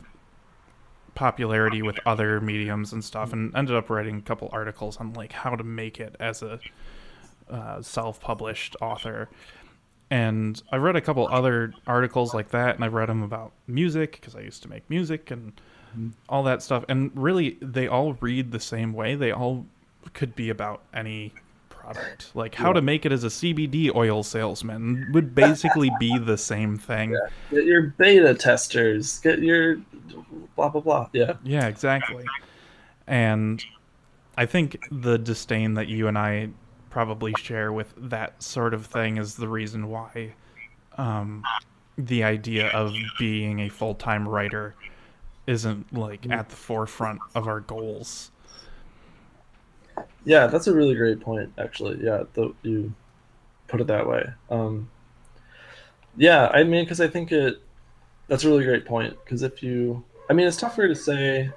popularity with other mediums and stuff, and ended up writing a couple articles on like how to make it as a self-published author. And I read a couple other articles like that, and I read them about music because I used to make music and all that stuff. And really, they all read the same way. They all could be about any product. Like how Yeah. to make it as a CBD oil salesman would basically be the same thing. Yeah. Get your beta testers. Get your blah blah blah. Yeah. Yeah, exactly. And I think the disdain that you and I probably share with that sort of thing is the reason why the idea of being a full-time writer isn't like at the forefront of our goals. Yeah, that's a really great point, actually. Yeah, you put it that way. Yeah, I mean, because I think that's a really great point. Because I mean, it's tougher to say.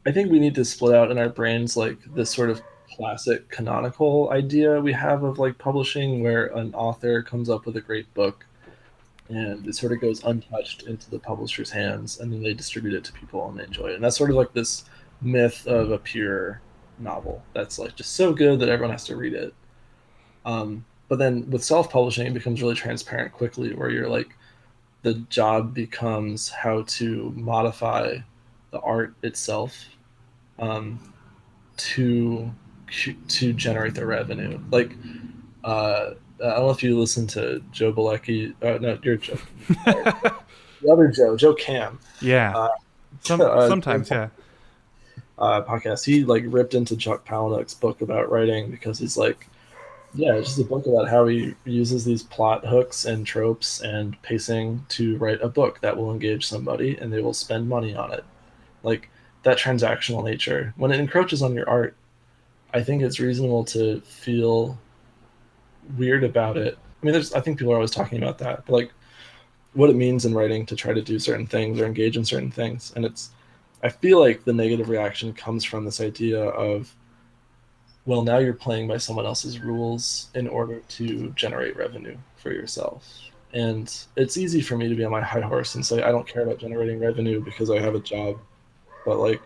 I think we need to split out in our brains like this sort of classic canonical idea we have of like publishing, where an author comes up with a great book and it sort of goes untouched into the publisher's hands, and then they distribute it to people and they enjoy it. And that's sort of like this myth of a pure novel that's like just so good that everyone has to read it. But then with self-publishing, it becomes really transparent quickly, where you're like, the job becomes how to modify the art itself, um, to to generate the revenue. Like, I don't know if you listen to Joe Bielecki. No, you're Joe. The other Joe Cam. Yeah. Uh, Sometimes, yeah. Podcast. He like ripped into Chuck Palahniuk's book about writing because he's like, yeah, it's just a book about how he uses these plot hooks and tropes and pacing to write a book that will engage somebody and they will spend money on it. Like, that transactional nature, when it encroaches on your art, I think it's reasonable to feel weird about it. I mean, I think people are always talking about that, but like what it means in writing to try to do certain things or engage in certain things. And I feel like the negative reaction comes from this idea of, well, now you're playing by someone else's rules in order to generate revenue for yourself. And it's easy for me to be on my high horse and say, I don't care about generating revenue because I have a job. But like,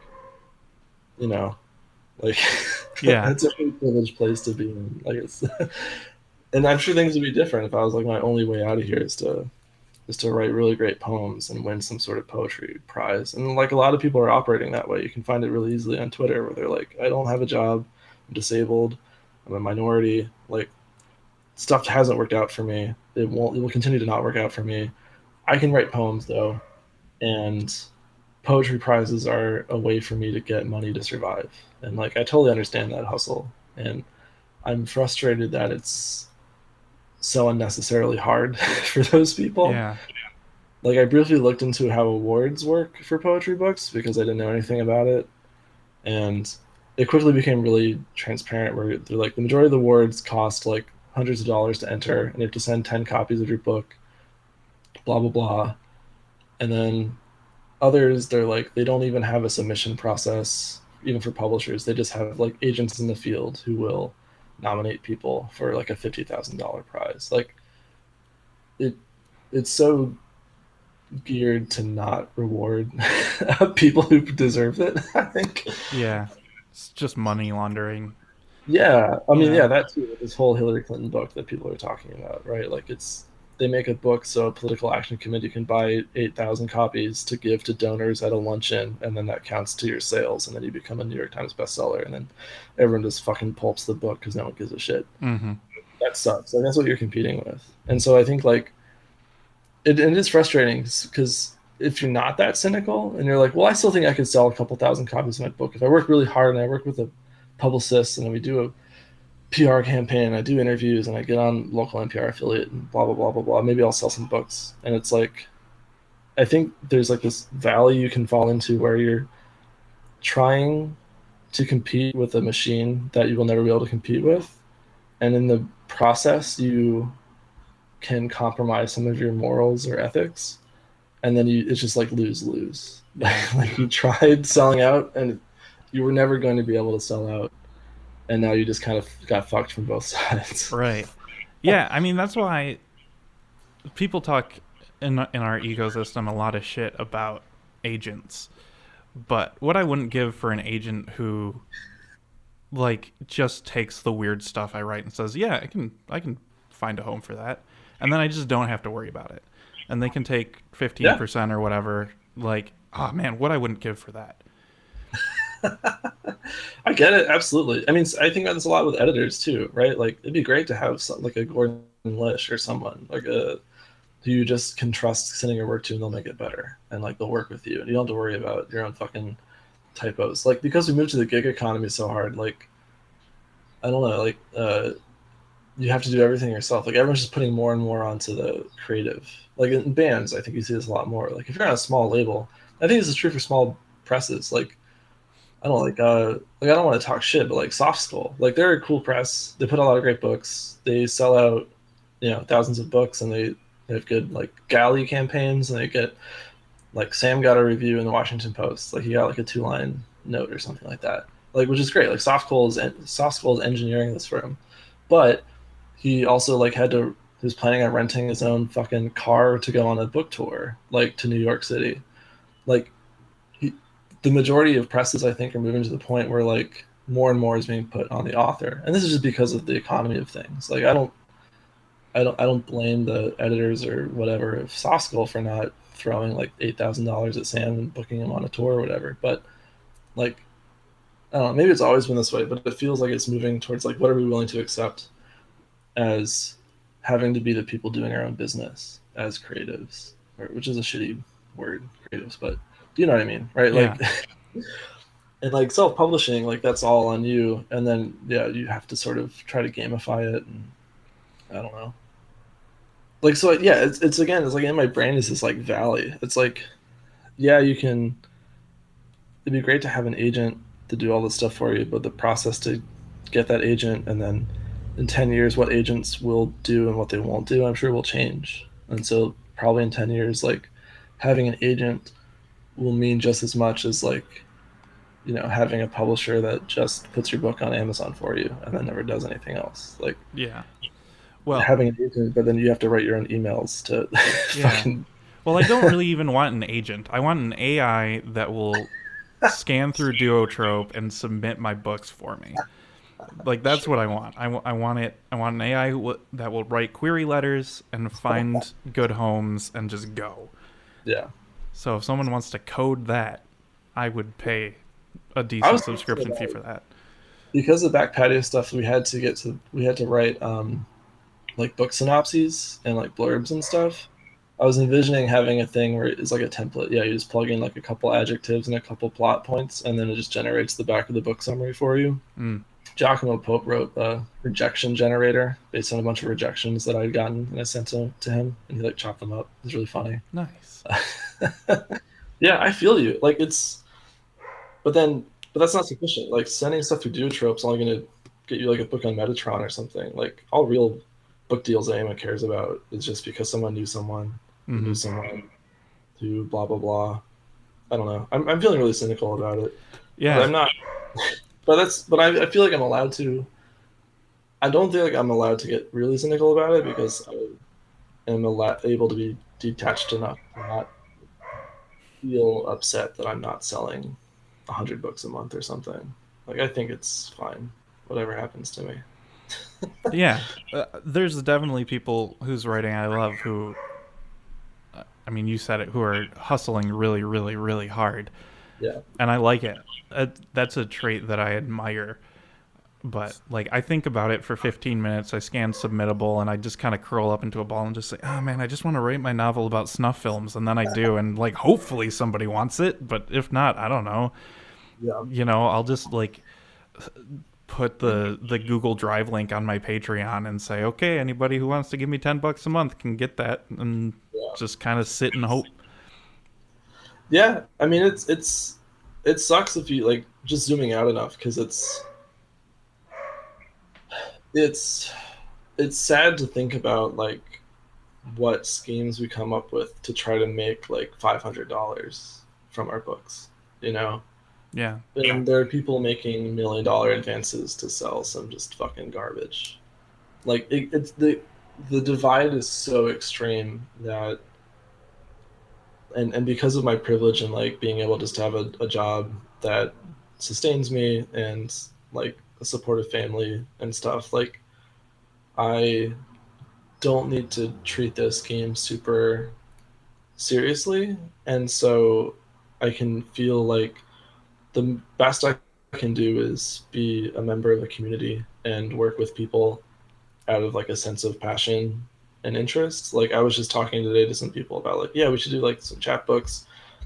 you know, like Yeah. that's a pretty privileged place to be in. Like, and I'm sure things would be different if I was like, my only way out of here is to write really great poems and win some sort of poetry prize. And like a lot of people are operating that way. You can find it really easily on Twitter, where they're like, I don't have a job, I'm disabled, I'm a minority, like stuff hasn't worked out for me. It will continue to not work out for me. I can write poems though, and poetry prizes are a way for me to get money to survive. And like I totally understand that hustle, and I'm frustrated that it's so unnecessarily hard for those people. Yeah. Like I briefly looked into how awards work for poetry books because I didn't know anything about it, and it quickly became really transparent. Where they're like the majority of the awards cost like hundreds of dollars to enter, and you have to send 10 copies of your book, blah blah blah, and then others they're like they don't even have a submission process even for publishers. They just have like agents in the field who will nominate people for like a $50,000 prize. Like it, it's so geared to not reward people who deserve it. I think. Yeah. It's just money laundering. Yeah, I You mean, yeah, know. that too. This whole Hillary Clinton book that people are talking about, right? Like, it's they make a book so a political action committee can buy 8,000 copies to give to donors at a luncheon, and then that counts to your sales, and then you become a New York Times bestseller, and then everyone just fucking pulps the book because no one gives a shit. Mm-hmm. That sucks. Like, that's what you're competing with, and so I think like it is frustrating because if you're not that cynical and you're like, well, I still think I could sell a couple thousand copies of my book if I work really hard and I work with a publicist and then we do a PR campaign, I do interviews, and I get on local NPR affiliate and blah blah blah blah blah. Maybe I'll sell some books. And it's like I think there's like this valley you can fall into where you're trying to compete with a machine that you will never be able to compete with, and in the process you can compromise some of your morals or ethics, and then it's just like lose lose. Yeah. Like you tried selling out, and you were never going to be able to sell out, and now you just kind of got fucked from both sides. Right. Yeah. I mean, that's why people talk in our ecosystem a lot of shit about agents. But what I wouldn't give for an agent who like just takes the weird stuff I write and says, "Yeah, I can find a home for that." And then I just don't have to worry about it. And they can take Yeah. 15% or whatever. Like, oh man, what I wouldn't give for that. I get it, absolutely. I mean, I think about this a lot with editors too, right? Like, it'd be great to have some, like a Gordon Lish or someone like a who you just can trust sending your work to, and they'll make it better, and like they'll work with you, and you don't have to worry about your own fucking typos. Like because we moved to the gig economy so hard, like I don't know, like you have to do everything yourself. Like everyone's just putting more and more onto the creative. Like in bands, I think you see this a lot more. Like if you're on a small label, I think this is true for small presses. Like I don't like I don't want to talk shit, but like Soft Skull, like they're a cool press. They put a lot of great books. They sell out, thousands of books, and they have good like galley campaigns, and they get like Sam got a review in the Washington Post. Like he got like a 2-line note or something like that. Like which is great. Like Soft Skull is engineering this for him, but he also like he was planning on renting his own fucking car to go on a book tour like to New York City. Like the majority of presses I think are moving to the point where like more and more is being put on the author, and this is just because of the economy of things. Like I don't blame the editors or whatever of Soft Skull for not throwing like $8,000 at Sam and booking him on a tour or whatever. But like I don't know, maybe it's always been this way, but it feels like it's moving towards like what are we willing to accept as having to be the people doing our own business as creatives, which is a shitty word, creatives, but you know what I mean, right? Yeah. Like and like self-publishing, like that's all on you, and then yeah, you have to sort of try to gamify it, and I don't know. Like so, yeah, it's again, it's like in my brain is this like valley. It's like, yeah, you can. It'd be great to have an agent to do all this stuff for you, but the process to get that agent, and then in 10 years, what agents will do and what they won't do, I'm sure will change. And so probably in 10 years, like having an agent will mean just as much as like having a publisher that just puts your book on Amazon for you and then never does anything else. Like Yeah. Well, having an agent, but then you have to write your own emails to yeah. fucking. Well, I don't really even want an agent. I want an AI that will scan through Duotrope and submit my books for me. Like that's what I want. I want it. I want an AI that will write query letters and find good homes and just go. Yeah. So if someone wants to code that, I would pay a I decent was subscription fee for that. because of back patio stuff. We had to write like book synopses and like blurbs and stuff. I was envisioning having a thing where it's like a template. Yeah, you just plug in like a couple adjectives and a couple plot points, and then it just generates the back of the book summary for you. Mm. Giacomo Pope wrote a rejection generator based on a bunch of rejections that I'd gotten, and I sent them to him, and he like chopped them up. It was really funny. Nice. Yeah, I feel you. Like it's, but that's not sufficient. Like sending stuff through Duotrope's only going to get you like a book on Metatron or something. Like all real book deals that anyone cares about is just because someone knew someone who knew someone who blah blah blah. I don't know. I'm feeling really cynical about it, but Yeah. I'm not. But I feel like I'm allowed to. I don't think like I'm allowed to get really cynical about it because I am able to be detached enough to not feel upset that I'm not selling 100 books a month or something. Like I think it's fine, whatever happens to me. Yeah. There's definitely people whose writing I love who, I mean, you said it, who are hustling really, really, really hard. Yeah, And I like it. That's a trait that I admire. But, like, I think about it for 15 minutes. I scan submittable, and I just kind of curl up into a ball and just say, oh, man, I just want to write my novel about snuff films. And then I do. And, like, hopefully somebody wants it. But if not, I don't know. yeah, I'll just, like, put the Google Drive link on my Patreon and say, okay, anybody who wants to give me $10 a month can get that, and yeah. just kind of sit and hope. Yeah, I mean it sucks if you like just zooming out enough because it's it's sad to think about like what schemes we come up with to try to make like $500 from our books, you know. Yeah. And there are people making $1 million advances to sell some just fucking garbage. Like it's the divide is so extreme that and because of my privilege and like being able just to have a job that sustains me and like a supportive family and stuff, like I don't need to treat this game super seriously, and so I can feel like the best I can do is be a member of a community and work with people out of like a sense of passion and interest. Like I was just talking today to some people about like, yeah, we should do like some chapbooks.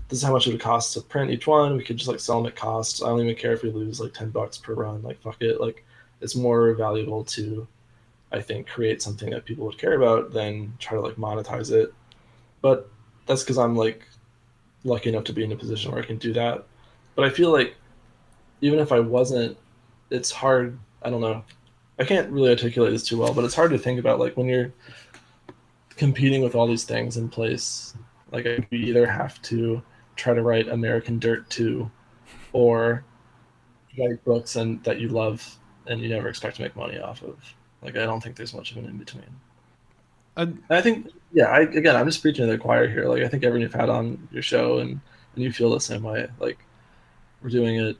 This is how much it would cost to print each one. We could just like sell them at cost. I don't even care if we lose like $10 per run. Like fuck it. Like it's more valuable to, I think, create something that people would care about than try to like monetize it. But that's because I'm like lucky enough to be in a position where I can do that. But I feel like even if I wasn't, it's hard. I don't know. I can't really articulate this too well, but it's hard to think about like when you're competing with all these things in place. Like you either have to try to write American Dirt 2 or write books and that you love and you never expect to make money off of. Like I don't think there's much of an in between. Uh, And I think yeah, again I'm just preaching to the choir here. Like I think everyone you've had on your show and you feel the same way. Like we're doing it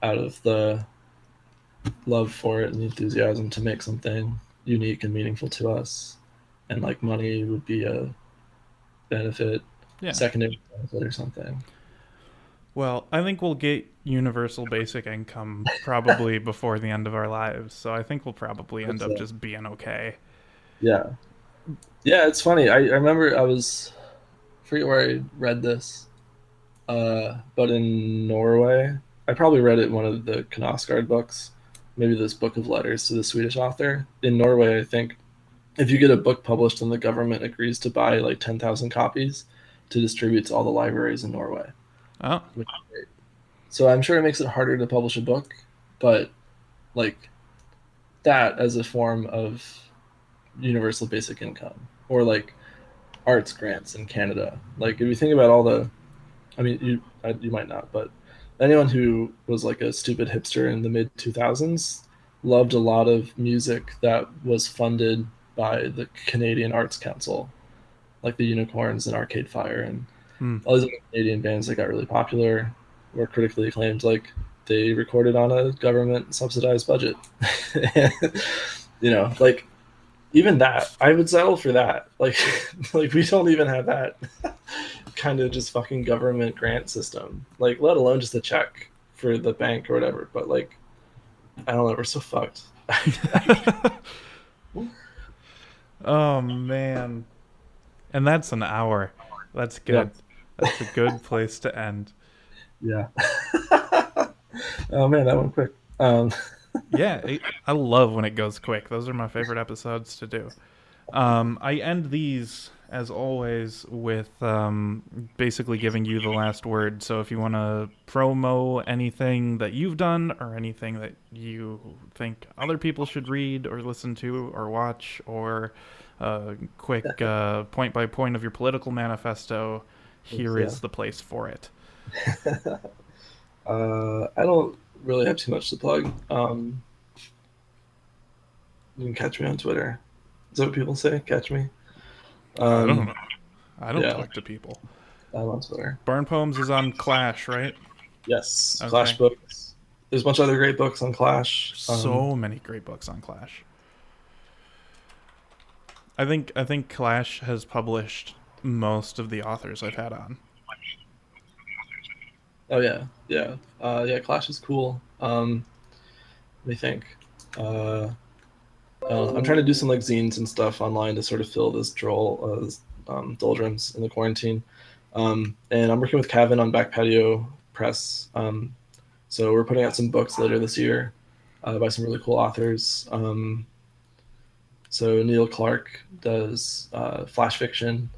out of the love for it and the enthusiasm to make something unique and meaningful to us. And like money would be a benefit, yeah. secondary benefit or something. Well, I think we'll get universal basic income probably before the end of our lives. So I think we'll probably end up So, just being okay. yeah. Yeah, it's funny. I remember I forget where I read this, but in Norway, I probably read it in one of the Knausgaard books, maybe this book of letters to the Swedish author. In Norway, I think if you get a book published and the government agrees to buy like 10,000 copies to distribute to all the libraries in Norway, Oh, which is great. So I'm sure it makes it harder to publish a book, but like that as a form of universal basic income or like arts grants in Canada. Like if you think about all the, I mean, you might not, but anyone who was like a stupid hipster in the mid 2000s loved a lot of music that was funded by the Canadian Arts Council, like the Unicorns and Arcade Fire and hmm. all these other Canadian bands that got really popular, were critically acclaimed. Like they recorded on a government subsidized budget. Like even that, I would settle for that. Like, like we don't even have that kind of just fucking government grant system. Like, let alone just a check for the bank or whatever. But like, I don't know, we're so fucked. Oh man. And that's an hour. That's Yeah. good. That's a good place to end. Yeah. Oh man, that went quick. Yeah, I love when it goes quick. Those are my favorite episodes to do. I end these, as always, with basically giving you the last word. So if you want to promo anything that you've done or anything that you think other people should read or listen to or watch, or a quick point by point of your political manifesto, here Yeah. is the place for it. I don't really have too much to plug. You can catch me on Twitter. Is that what people say? Catch me. I don't Um, know. I don't yeah, talk to people. I'm on Twitter. Barn Poems is on Clash, right? Yes, Clash Okay. books. There's a bunch of other great books on Clash. So many great books on Clash. I think Clash has published most of the authors I've had on. Oh yeah, yeah, yeah. Clash is cool. Let me think. Uh, I'm trying to do some like zines and stuff online to sort of fill this doldrums in the quarantine. And I'm working with Kevin on Back Patio Press. So we're putting out some books later this year by some really cool authors. So Neil Clark does flash fiction,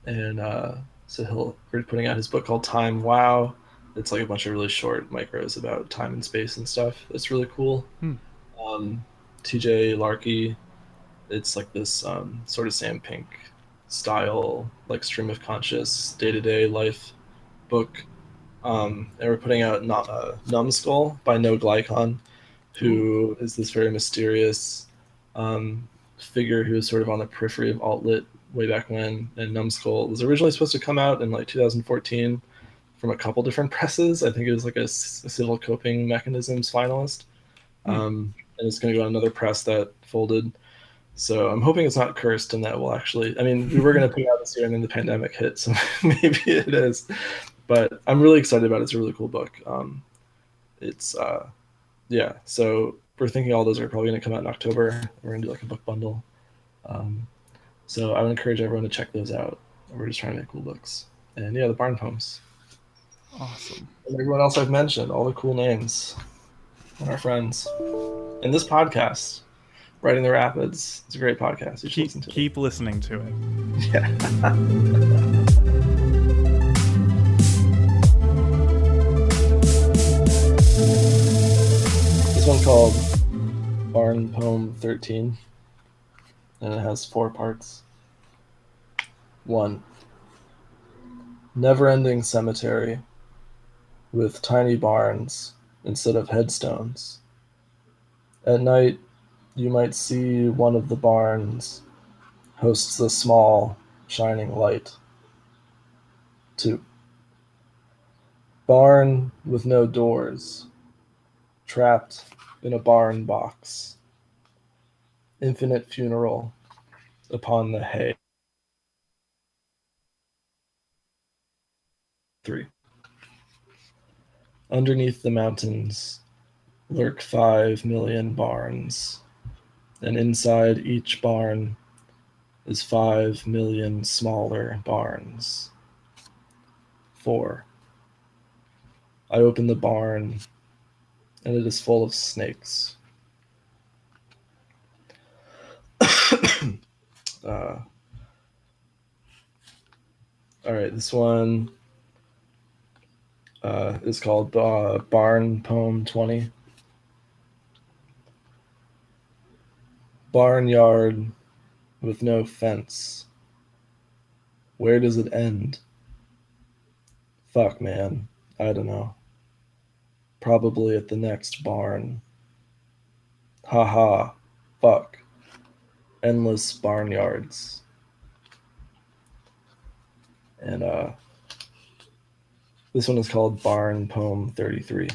and we're putting out his book called Time Wow. It's like a bunch of really short micros about time and space and stuff. It's really cool. Hmm. Um, TJ Larkey, it's like this sort of Sam Pink style, like stream of conscious day to day life book. And we're putting out Numbskull by No Glycon, Ooh. who is this very mysterious um, figure who was sort of on the periphery of alt lit way back when. And Numbskull was originally supposed to come out in like 2014 from a couple different presses. I think it was like a Civil Coping Mechanisms finalist. Hmm. And it's going to go on another press that folded. So I'm hoping it's not cursed and that will actually. I mean, we were going to put it out this year and then the pandemic hit, so maybe it is. But I'm really excited about it. It's a really cool book. It's yeah. So we're thinking all those are probably going to come out in October. We're going to do like a book bundle. Um, so I would encourage everyone to check those out. We're just trying to make cool books. And yeah, the Barn Poems. Awesome. And everyone else I've mentioned, all the cool names, and our friends. And this podcast, Writing the Rapids, it's a great podcast. You should listen to it. Keep listening to it. Yeah. This one's called Barn Poem 13, and it has 4 parts. 1. Never-ending cemetery with tiny barns instead of headstones. At night, you might see one of the barns hosts a small, shining light. 2. Barn with no doors, trapped in a barn box. Infinite funeral upon the hay. 3. Underneath the mountains lurk 5 million barns, and inside each barn is 5 million smaller barns. 4. I open the barn, and it is full of snakes. uh, all right, this one is called Barn Poem 20. Barnyard with no fence. Where does it end? Fuck, man. I don't know. Probably at the next barn. Haha. Fuck. Endless barnyards. And this one is called Barn Poem 33.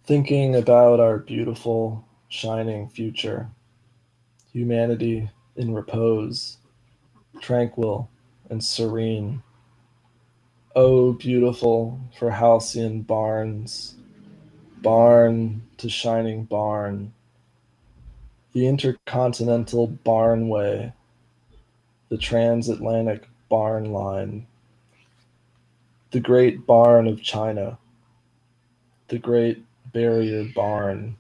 Thinking about our beautiful, shining future. Humanity in repose, tranquil and serene. Oh, beautiful for halcyon barns, barn to shining barn, The Intercontinental Barnway, the Transatlantic Barn Line, the Great Barn of China, the Great Barrier Barn,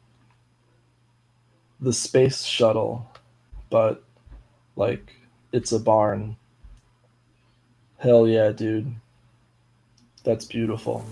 the Space Shuttle, but like it's a barn. Hell yeah, dude. That's beautiful.